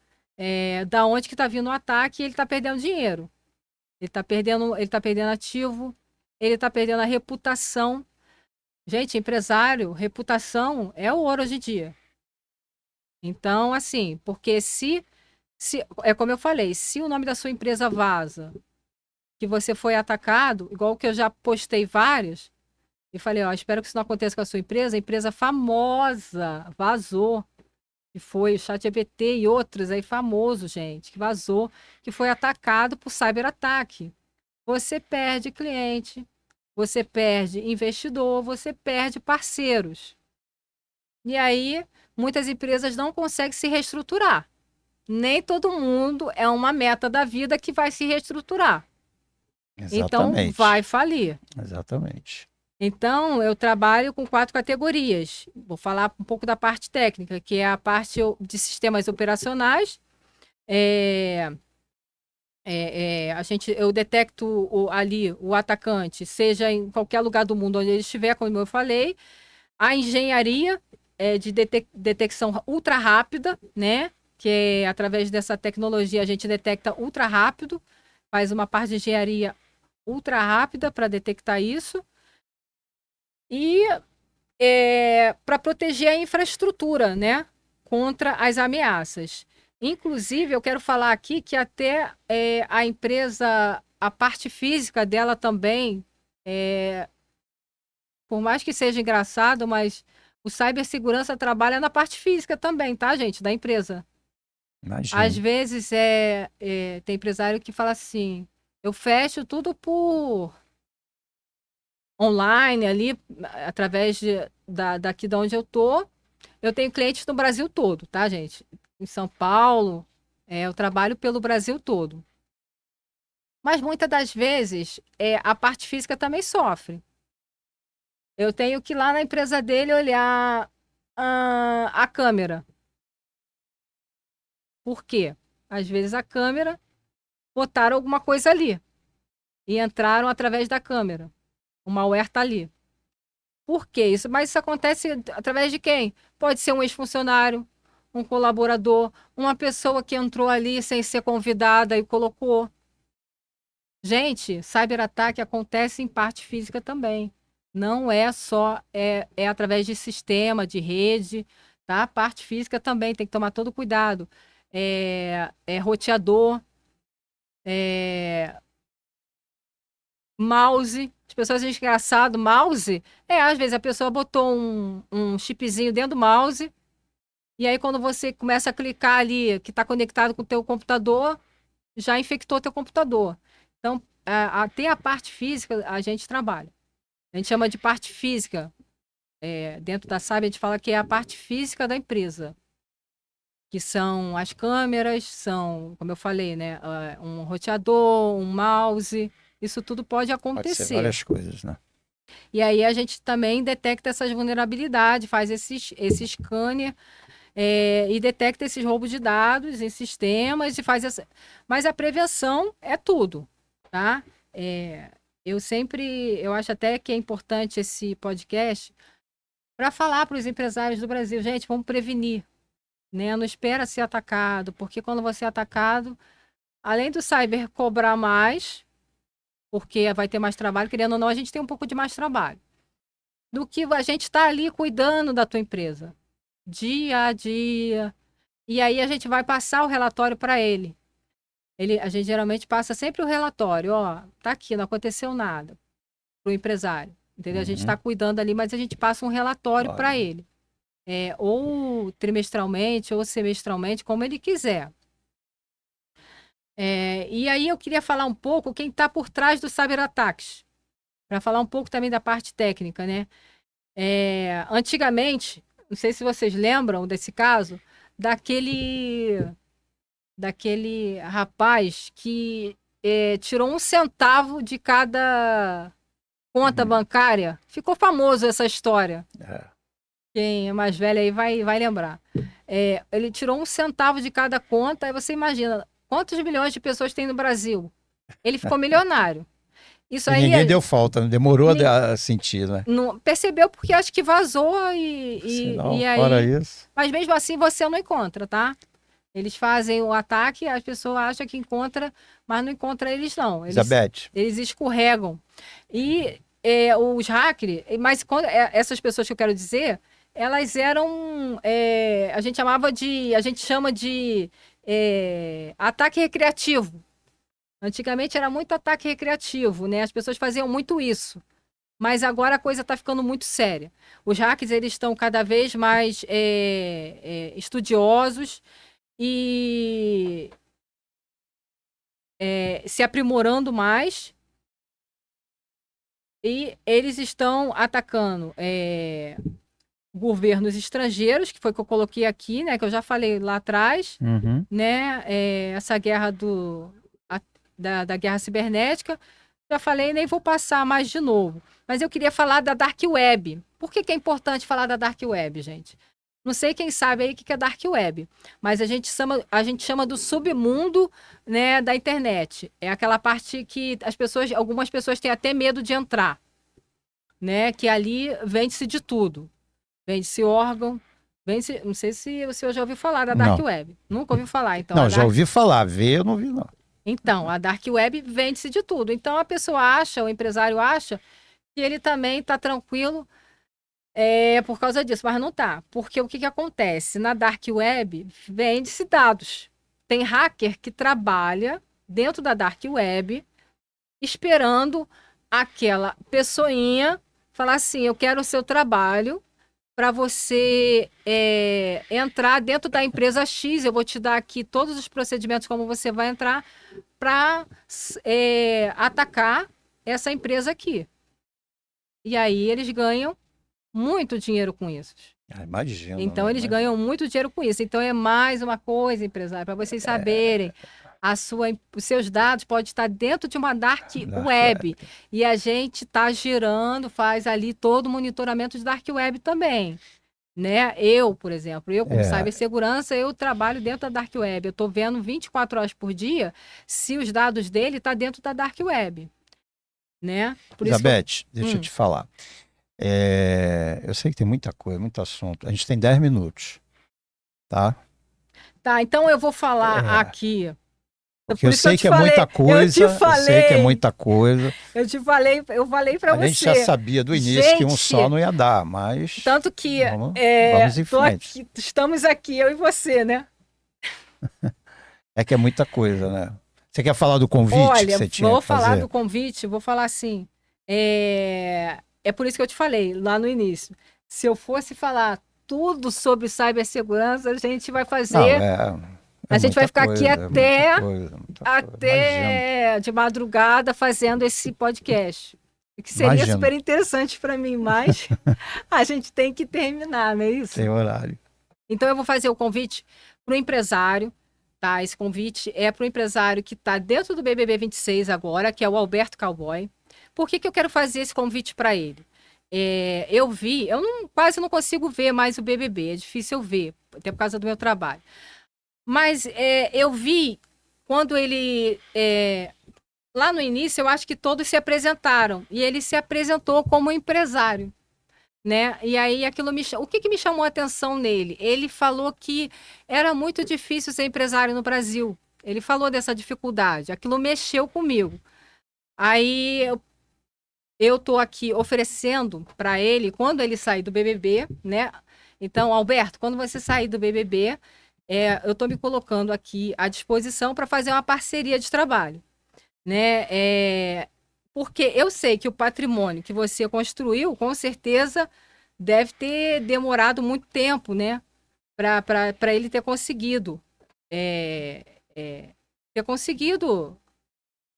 da onde que está vindo o ataque e ele está perdendo dinheiro. Ele tá perdendo ativo, ele está perdendo a reputação. Gente, empresário, reputação é o ouro hoje em dia. Então, assim, porque se é como eu falei, se o nome da sua empresa vaza, que você foi atacado, igual que eu já postei vários, e falei, ó, espero que isso não aconteça com a sua empresa, empresa famosa vazou, que foi o ChatGPT e outros aí famosos, gente, que vazou, que foi atacado por cyberataque. Você perde cliente, você perde investidor, você perde parceiros. E aí, muitas empresas não conseguem se reestruturar. Nem todo mundo é uma meta da vida que vai se reestruturar. Então, Exatamente. vai falir. Exatamente. Então, eu trabalho com 4 categorias. Vou falar um pouco da parte técnica, que é a parte de sistemas operacionais. Eu detecto ali o atacante, seja em qualquer lugar do mundo onde ele estiver, como eu falei. A engenharia de detecção ultra rápida, né? Que é através dessa tecnologia a gente detecta ultra rápido, faz uma parte de engenharia ultra rápida para detectar isso. E para proteger a infraestrutura, né? Contra as ameaças. Inclusive, eu quero falar aqui que até a empresa, a parte física dela também, por mais que seja engraçado, mas o cibersegurança trabalha na parte física também, tá, gente? Da empresa. Às Imagino. vezes tem empresário que fala assim: eu fecho tudo por online ali, através daqui de onde eu tô. Eu tenho clientes no Brasil todo, tá, gente? Em São Paulo, eu trabalho pelo Brasil todo. Mas muitas das vezes a parte física também sofre. Eu tenho que ir lá na empresa dele olhar a câmera. Por quê? Às vezes a câmera botaram alguma coisa ali e entraram através da câmera. O malware está ali. Por quê? Mas isso acontece através de quem? Pode ser um ex-funcionário, um colaborador, uma pessoa que entrou ali sem ser convidada e colocou. Gente, cyberataque acontece em parte física também. Não é só através de sistema, de rede, tá? Parte física também tem que tomar todo cuidado. Roteador, é, mouse. As pessoas acham engraçado, mouse. Às vezes a pessoa botou um chipzinho dentro do mouse, e aí quando você começa a clicar ali, que está conectado com o teu computador, já infectou teu computador. Então, tem a parte física, a gente trabalha. A gente chama de parte física. Dentro da SAB, a gente fala que é a parte física da empresa. Que são as câmeras, são, como eu falei, né? Um roteador, um mouse. Isso tudo pode Pode ser acontecer. várias coisas, né? E aí a gente também detecta essas vulnerabilidades, faz esse scanner e detecta esses roubos de dados em sistemas e faz essa. Mas a prevenção é tudo, tá? Eu acho até que é importante esse podcast para falar para os empresários do Brasil, gente, vamos prevenir, né? Não espera ser atacado, porque quando você é atacado, além do cyber cobrar mais, porque vai ter mais trabalho, querendo ou não, a gente tem um pouco de mais trabalho do que a gente está ali cuidando da tua empresa, dia a dia. E aí a gente vai passar o relatório para ele. A gente geralmente passa sempre o relatório, ó, tá aqui, não aconteceu nada, para o empresário. Entendeu? A gente está Uhum, cuidando ali, mas a gente passa um relatório claro. para ele. Ou trimestralmente, ou semestralmente, como ele quiser. E aí eu queria falar um pouco quem está por trás dos cyberataques, para falar um pouco também da parte técnica, né? Antigamente, não sei se vocês lembram desse caso, daquele daquele rapaz que tirou 1 centavo de cada conta bancária. Ficou famoso essa história. É. Quem é mais velho aí vai lembrar. Ele tirou 1 centavo de cada conta, aí você imagina quantos milhões de pessoas tem no Brasil. Ele ficou milionário. Isso E aí ninguém deu falta, não demorou a sentir, né? não percebeu porque acho que vazou Senão, e aí. fora isso. Mas mesmo assim você não encontra, tá? Eles fazem o ataque, as pessoas acham que encontra, mas não encontra eles não. Elizabeth, Eles escorregam. E os hackers, mas essas pessoas que eu quero dizer, elas eram, a gente chama de ataque recreativo. Antigamente era muito ataque recreativo, né? As pessoas faziam muito isso. Mas agora a coisa está ficando muito séria. Os hackers eles estão cada vez mais estudiosos e se aprimorando mais. E eles estão atacando governos estrangeiros, que foi o que eu coloquei aqui, né? Que eu já falei lá atrás, né? Essa guerra da guerra cibernética. Já falei, nem vou passar mais de novo. Mas eu queria falar da Dark Web. Por que é importante falar da Dark Web, gente? Não sei quem sabe aí o que é Dark Web, mas a gente chama do submundo, né, da internet. É aquela parte que algumas pessoas têm até medo de entrar, né? Que ali vende-se de tudo. Vende-se órgão, não sei se você já ouviu falar da Dark Web. Nunca ouviu falar, então. Não, já ouvi falar, ver eu não vi, não. Então, a Dark Web vende-se de tudo. Então, a pessoa acha, o empresário acha, que ele também está tranquilo por causa disso, mas não tá. Porque o que acontece? Na Dark Web, vende-se dados. Tem hacker que trabalha dentro da Dark Web, esperando aquela pessoinha falar assim, eu quero o seu trabalho para você entrar dentro da empresa X, eu vou te dar aqui todos os procedimentos como você vai entrar para atacar essa empresa aqui. E aí eles ganham muito dinheiro com isso. Imagina. Então eles ganham muito dinheiro com isso. Então é mais uma coisa, empresário, para vocês saberem. Os seus dados podem estar dentro de uma Dark Web. E a gente está faz ali todo o monitoramento de Dark Web também. Né? Eu, por exemplo, como cibersegurança, eu trabalho dentro da Dark Web. Eu estou vendo 24 horas por dia se os dados dele estão dentro da Dark Web. Né? Por Elizabeth, deixa eu te falar. Eu sei que tem muita coisa, muito assunto. A gente tem 10 minutos, tá? Tá, então eu vou falar aqui. Porque eu sei que é muita coisa, eu sei que é muita coisa. Eu falei para você. A gente já sabia do início que um só não ia dar, mas... Tanto que vamos em frente. Estamos aqui, eu e você, né? É que é muita coisa, né? Você quer falar do convite que você tinha que fazer? Vou falar do convite, vou falar assim. É por isso que eu te falei lá no início. Se eu fosse falar tudo sobre cibersegurança, a gente vai fazer... a gente vai ficar aqui até de madrugada fazendo esse podcast. Que seria super interessante para mim, mas a gente tem que terminar, não é isso? Tem horário. Então eu vou fazer o convite para o empresário, tá? Esse convite é para o empresário que está dentro do BBB 26 agora, que é o Alberto Cowboy. Por que eu quero fazer esse convite para ele? Eu quase não consigo ver mais o BBB, é difícil eu ver, até por causa do meu trabalho. Mas eu vi quando ele... lá no início, eu acho que todos se apresentaram. E ele se apresentou como empresário. Né? E aí o que me chamou a atenção nele? Ele falou que era muito difícil ser empresário no Brasil. Ele falou dessa dificuldade. Aquilo mexeu comigo. Aí eu estou aqui oferecendo para ele, quando ele sair do BBB, né? Então, Alberto, quando você sair do BBB... eu estou me colocando aqui à disposição para fazer uma parceria de trabalho, né? Porque eu sei que o patrimônio que você construiu, com certeza, deve ter demorado muito tempo, né? Para ele ter conseguido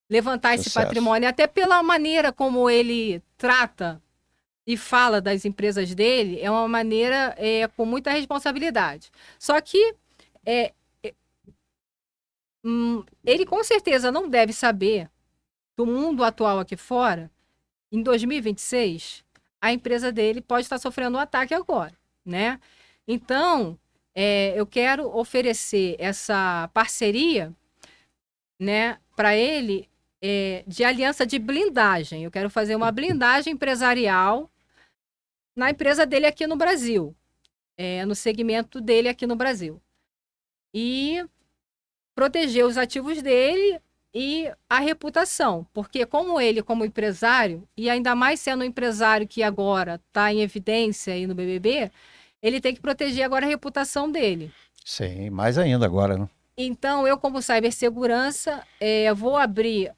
levantar esse patrimônio, até pela maneira como ele trata e fala das empresas dele, é uma maneira com muita responsabilidade. Só que ele com certeza não deve saber do mundo atual aqui fora em 2026, a empresa dele pode estar sofrendo um ataque agora, né? Então, eu quero oferecer essa parceria, né, para ele, de aliança de blindagem. Eu quero fazer uma blindagem empresarial na empresa dele aqui no Brasil, no segmento dele aqui no Brasil. E proteger os ativos dele e a reputação, porque como ele, como empresário, e ainda mais sendo um empresário que agora está em evidência aí no BBB, ele tem que proteger agora a reputação dele. Sim, mais ainda agora, né? Então, eu como cibersegurança, vou abrir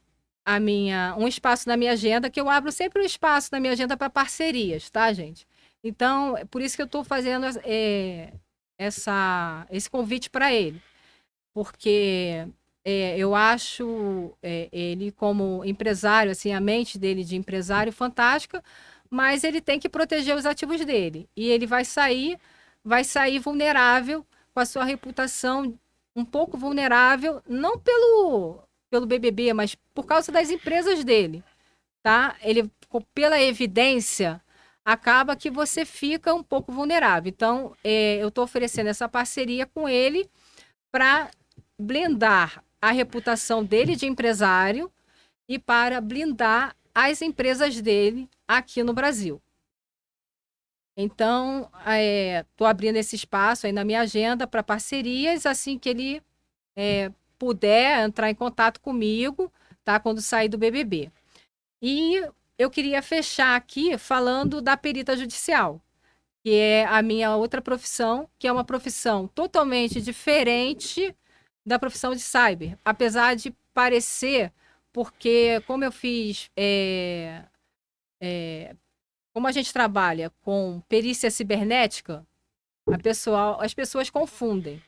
um espaço na minha agenda, que eu abro sempre um espaço na minha agenda para parcerias, tá, gente? Então, é por isso que eu estou fazendo esse convite para ele, porque eu acho ele como empresário, assim, a mente dele de empresário fantástica, mas ele tem que proteger os ativos dele. E ele vai sair vulnerável, com a sua reputação um pouco vulnerável, não pelo BBB, mas por causa das empresas dele, tá? Ele, pela evidência, acaba que você fica um pouco vulnerável. Então, eu estou oferecendo essa parceria com ele para blindar a reputação dele de empresário e para blindar as empresas dele aqui no Brasil. Então, estou abrindo esse espaço aí na minha agenda para parcerias, assim que ele puder entrar em contato comigo, tá? Quando sair do BBB. E eu queria fechar aqui falando da perita judicial, que é a minha outra profissão, que é uma profissão totalmente diferente da profissão de cyber, apesar de parecer, porque como eu fiz, como a gente trabalha com perícia cibernética, as pessoas confundem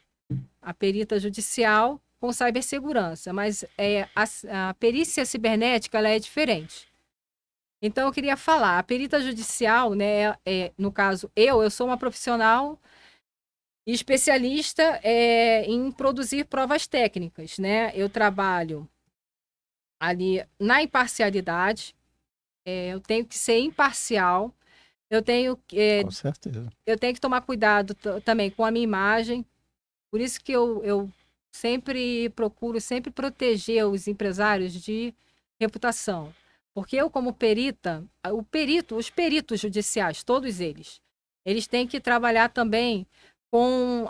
a perita judicial com cibersegurança, mas a perícia cibernética ela é diferente. Então eu queria falar, a perita judicial, né, no caso eu sou uma profissional especialista em produzir provas técnicas, né? Eu trabalho ali na imparcialidade, eu tenho que ser imparcial, Com certeza. eu tenho que tomar cuidado também com a minha imagem, por isso que eu sempre procuro sempre proteger os empresários de reputação, porque eu como perita, os peritos judiciais, todos eles têm que trabalhar também com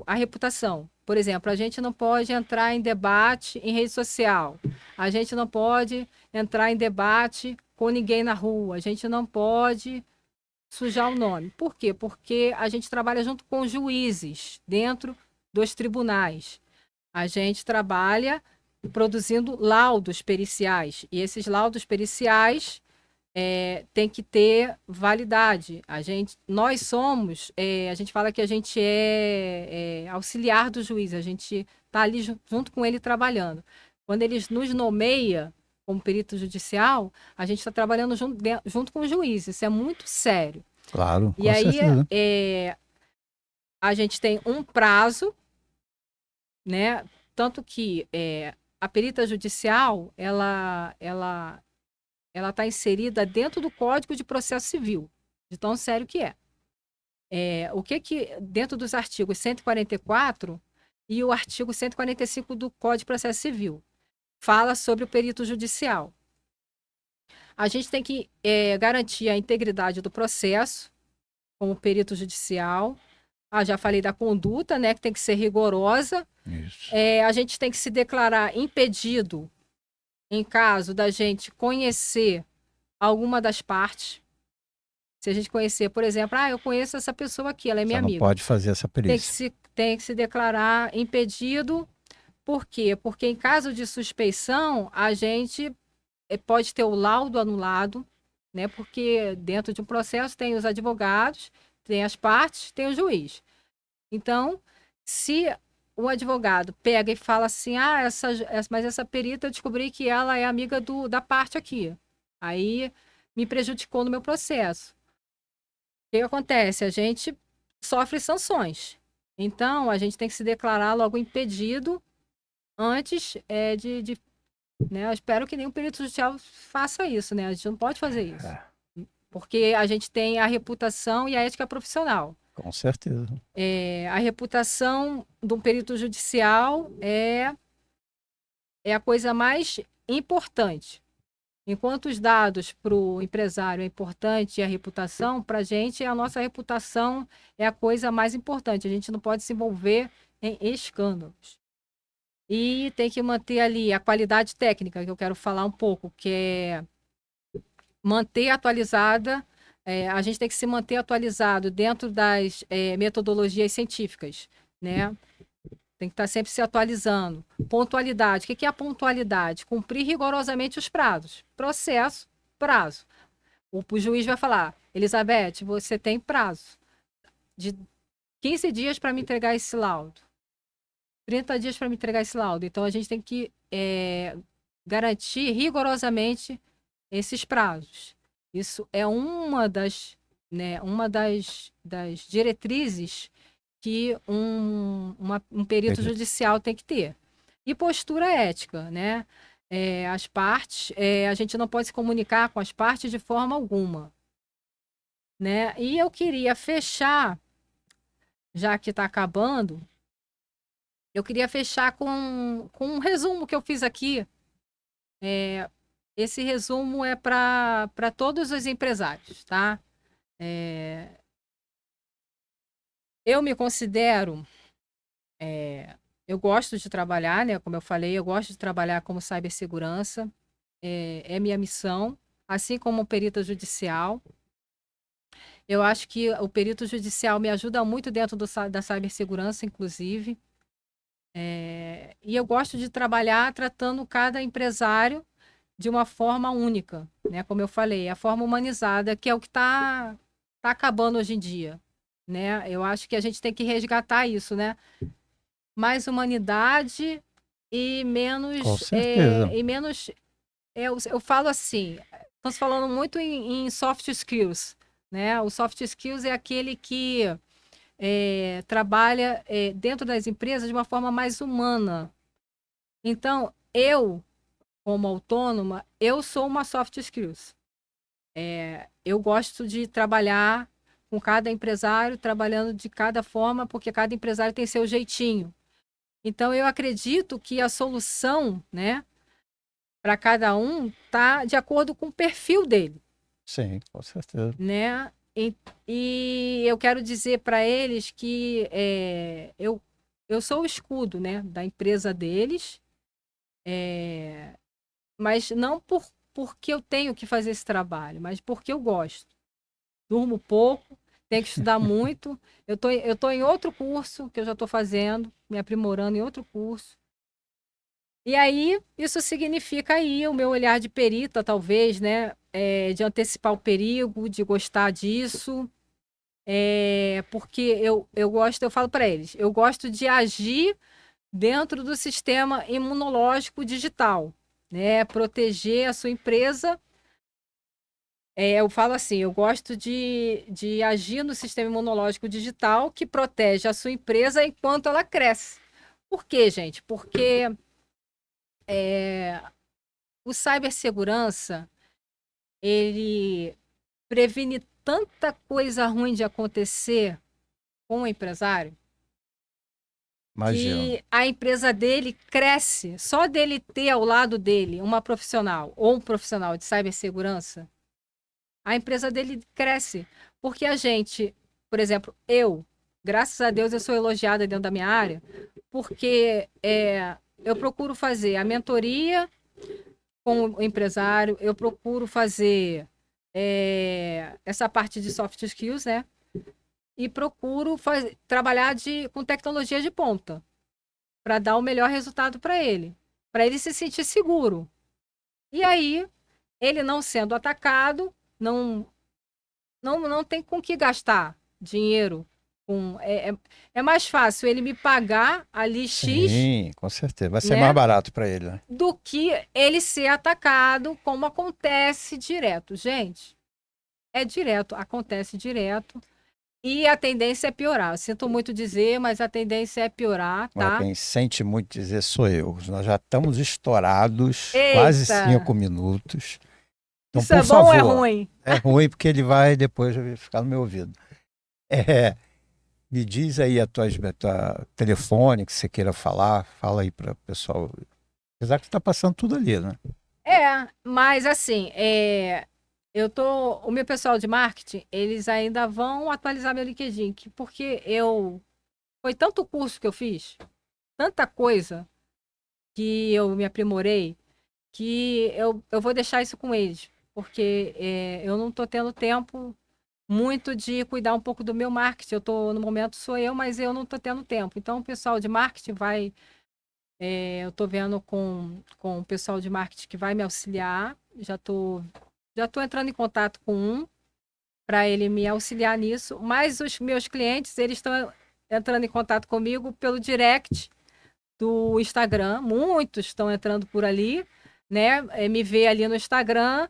a reputação. Por exemplo, a gente não pode entrar em debate em rede social, a gente não pode entrar em debate com ninguém na rua, a gente não pode sujar o nome. Por quê? Porque a gente trabalha junto com juízes dentro dos tribunais. A gente trabalha produzindo laudos periciais, e esses laudos periciais tem que ter validade. Nós somos, a gente fala que a gente é auxiliar do juiz, a gente está ali junto com ele trabalhando. Quando ele nos nomeia como perito judicial, a gente está trabalhando junto com o juiz, isso é muito sério. Claro, E com aí certeza. a gente tem um prazo, né? Tanto que a perita judicial, ela está inserida dentro do Código de Processo Civil, de tão sério que é. O que dentro dos artigos 144 e o artigo 145 do Código de Processo Civil, fala sobre o perito judicial. A gente tem que garantir a integridade do processo como perito judicial. Já falei da conduta, né, que tem que ser rigorosa. Isso. A gente tem que se declarar impedido em caso da gente conhecer alguma das partes. Se a gente conhecer, por exemplo, eu conheço essa pessoa aqui, ela é minha Você não amiga. pode fazer essa perícia. Tem que se declarar impedido. Por quê? Porque em caso de suspeição, a gente pode ter o laudo anulado, né? Porque dentro de um processo tem os advogados, tem as partes, tem o juiz. Então, se o advogado pega e fala assim, mas essa perita eu descobri que ela é amiga da parte aqui. Aí me prejudicou no meu processo. O que acontece? A gente sofre sanções. Então, a gente tem que se declarar logo impedido antes de né? Eu espero que nenhum perito judicial faça isso, né? A gente não pode fazer isso. É, Porque a gente tem a reputação e a ética profissional. com certeza. A reputação de um perito judicial é a coisa mais importante. Enquanto os dados para o empresário é importante e a reputação, para a gente, a nossa reputação é a coisa mais importante. A gente não pode se envolver em escândalos. E tem que manter ali a qualidade técnica, que eu quero falar um pouco, que é manter atualizada. A gente tem que se manter atualizado dentro das metodologias científicas, né? Tem que estar sempre se atualizando. Pontualidade. O que é a pontualidade? Cumprir rigorosamente os prazos. Processo, prazo. O juiz vai falar, Elizabeth, você tem prazo de 15 dias para me entregar esse laudo. 30 dias para me entregar esse laudo. Então, a gente tem que garantir rigorosamente esses prazos. Isso é uma das diretrizes que um perito judicial tem que ter. E postura ética, né? As partes, a gente não pode se comunicar com as partes de forma alguma, né? E eu queria fechar, já que está acabando, eu queria fechar com um resumo que eu fiz aqui. Esse resumo é para todos os empresários, tá? Eu me considero, eu gosto de trabalhar, né? Como eu falei, eu gosto de trabalhar como cibersegurança, é minha missão, assim como o perito judicial. Eu acho que o perito judicial me ajuda muito dentro da cibersegurança, inclusive. E eu gosto de trabalhar tratando cada empresário de uma forma única, né? Como eu falei, a forma humanizada, que é o que está acabando hoje em dia, né? Eu acho que a gente tem que resgatar isso, né? Mais humanidade e menos... Com certeza. Eu falo assim, estamos falando muito em soft skills, né? O soft skills é aquele que trabalha dentro das empresas de uma forma mais humana. Então, como autônoma, eu sou uma soft skills. Eu gosto de trabalhar com cada empresário, trabalhando de cada forma, porque cada empresário tem seu jeitinho. Então, eu acredito que a solução, né, para cada um tá de acordo com o perfil dele. Sim, com certeza. Né? E eu quero dizer para eles que eu sou o escudo, né, da empresa deles, mas não porque eu tenho que fazer esse trabalho, mas porque eu gosto. Durmo pouco, tenho que estudar muito. Eu tô em outro curso que eu já estou fazendo, me aprimorando em outro curso. E aí, isso significa aí o meu olhar de perita, talvez, né? De antecipar o perigo, de gostar disso. Porque eu falo para eles, eu gosto de agir dentro do sistema imunológico digital, né? Proteger a sua empresa. Eu falo assim, eu gosto de agir no sistema imunológico digital que protege a sua empresa enquanto ela cresce. Por quê, gente? Porque o cibersegurança, ele previne tanta coisa ruim de acontecer com o empresário, Imagino. que a empresa dele cresce. Só dele ter ao lado dele uma profissional ou um profissional de cibersegurança, a empresa dele cresce. Porque a gente, por exemplo, graças a Deus, eu sou elogiada dentro da minha área, porque eu procuro fazer a mentoria com o empresário, eu procuro fazer essa parte de soft skills, né? E procuro trabalhar com tecnologia de ponta para dar o melhor resultado para ele se sentir seguro. E aí, ele não sendo atacado, não tem com que gastar dinheiro. É mais fácil ele me pagar ali X Sim, com certeza. Vai ser né, mais barato para ele, né? do que ele ser atacado, como acontece direto. Gente, acontece direto. E a tendência é piorar. Eu sinto muito dizer, mas a tendência é piorar, Olha, tá? quem sente muito dizer sou eu. Nós já estamos estourados, quase Eita! 5 minutos. Então, Isso por é bom ou é favor, ruim? é ruim porque ele vai depois ficar no meu ouvido. É, me diz aí a tua telefone que você queira falar, fala aí para o pessoal. Apesar que está passando tudo ali, né? Mas assim, o meu pessoal de marketing, eles ainda vão atualizar meu LinkedIn, porque foi tanto curso que eu fiz, tanta coisa que eu me aprimorei, que eu vou deixar isso com eles, porque eu não estou tendo tempo muito de cuidar um pouco do meu marketing. No momento sou eu, mas eu não estou tendo tempo. Então, o pessoal de marketing eu estou vendo com o pessoal de marketing que vai me auxiliar. Já tô entrando em contato com um para ele me auxiliar nisso. Mas os meus clientes, eles estão entrando em contato comigo pelo direct do Instagram. Muitos estão entrando por ali, né? Me vê ali no Instagram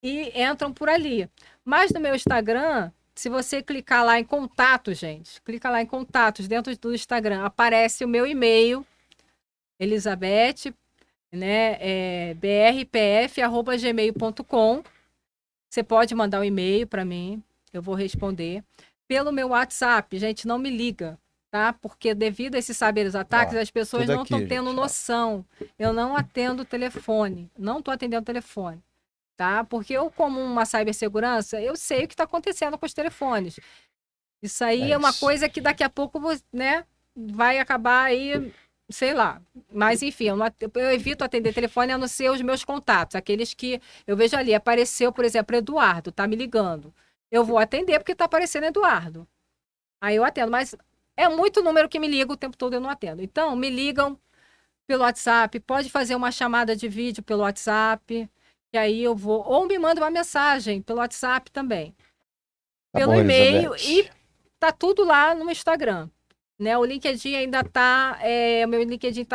e entram por ali. Mas no meu Instagram, se você clicar lá em contatos, gente, clica lá em contatos dentro do Instagram, aparece o meu e-mail, Elizabeth, né, brpf@gmail.com. Você pode mandar um e-mail para mim, eu vou responder. Pelo meu WhatsApp, gente, não me liga, tá? Porque devido a esses cyberataques, as pessoas tudo não estão aqui, tendo gente, ó. noção. Eu não atendo telefone, não estou atendendo telefone, tá? Porque eu, como uma cibersegurança, eu sei o que está acontecendo com os telefones. Isso aí É é uma isso. coisa que daqui a pouco, né, vai acabar aí, sei lá. Mas, enfim, eu evito atender telefone a não ser os meus contatos, aqueles que eu vejo ali. Apareceu, por exemplo, Eduardo, tá me ligando. Eu vou atender porque tá aparecendo Eduardo. Aí eu atendo, mas é muito número que me liga o tempo todo, eu não atendo. Então, me ligam pelo WhatsApp, pode fazer uma chamada de vídeo pelo WhatsApp, que aí eu vou. Ou me manda uma mensagem pelo WhatsApp também. Tá Pelo bom, e-mail e Elizabeth. tá tudo lá no Instagram. Né? O LinkedIn ainda tá. O meu LinkedIn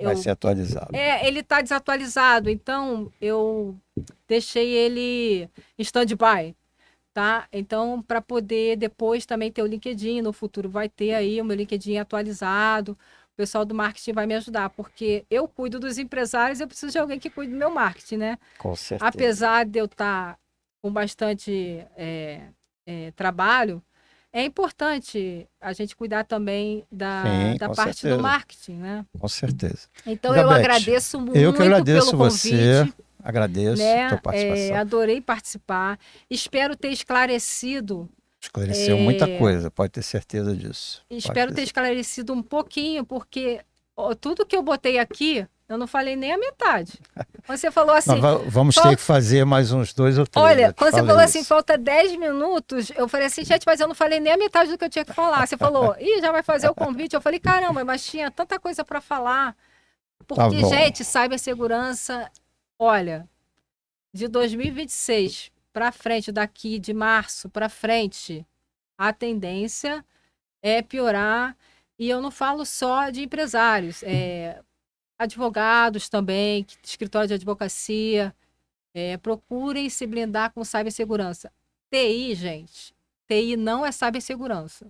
Vai ser atualizado. ele tá desatualizado, então eu deixei ele em stand-by, tá? Então, para poder depois também ter o LinkedIn, no futuro vai ter aí o meu LinkedIn atualizado. O pessoal do marketing vai me ajudar, porque eu cuido dos empresários, eu preciso de alguém que cuide do meu marketing, né? Com certeza. Apesar de eu estar com bastante trabalho, é importante a gente cuidar também Sim, da com parte do certeza. marketing, né? Com certeza. Então, eu Elizabeth, agradeço eu que muito pelo agradeço você, convite, agradeço a tua né? participação. Adorei participar. Espero ter esclarecido. Esclareceu muita coisa, pode ter certeza disso. Espero ter esclarecido um pouquinho, porque tudo que eu botei aqui, eu não falei nem a metade. Você falou assim. Vamos ter que fazer mais uns 2 ou 3. Olha, quando você falou assim, isso. falta 10 minutos, eu falei assim, gente, mas eu não falei nem a metade do que eu tinha que falar. Você falou, já vai fazer o convite. Eu falei, caramba, mas tinha tanta coisa para falar. Porque, gente, cibersegurança, olha, de 2026 para frente, daqui de março para frente, a tendência é piorar. E eu não falo só de empresários, advogados também, escritório de advocacia. Procurem se blindar com cibersegurança. TI, gente, TI não é cibersegurança.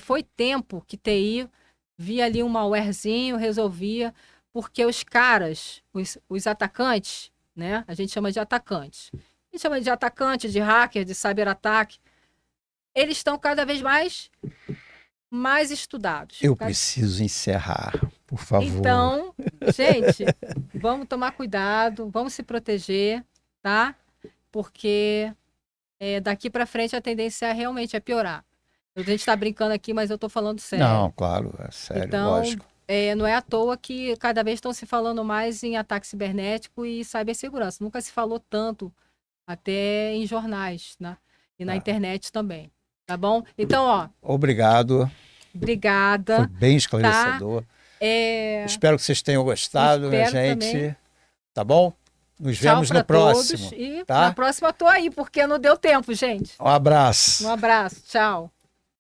Foi tempo que TI via ali um malwarezinho, resolvia, porque os caras, os atacantes, né? A gente chama de atacantes. A gente chama de atacante, de hacker, de cyberataque. Eles estão cada vez mais estudados. Eu preciso encerrar, por favor. Então, gente, vamos tomar cuidado, vamos se proteger, tá? Porque daqui para frente a tendência realmente é piorar. A gente está brincando aqui, mas eu estou falando sério. Não, claro, é sério, então, lógico. Não é à toa que cada vez estão se falando mais em ataque cibernético e cibersegurança. Nunca se falou tanto, até em jornais, né? E na internet também. Tá bom? Então, ó. Obrigado. Obrigada. Foi bem esclarecedor. Tá? Espero que vocês tenham gostado, minha gente. Também. Tá bom? Nos vemos no próximo. E tá? na próxima eu tô aí, porque não deu tempo, gente. Um abraço. Um abraço. Tchau.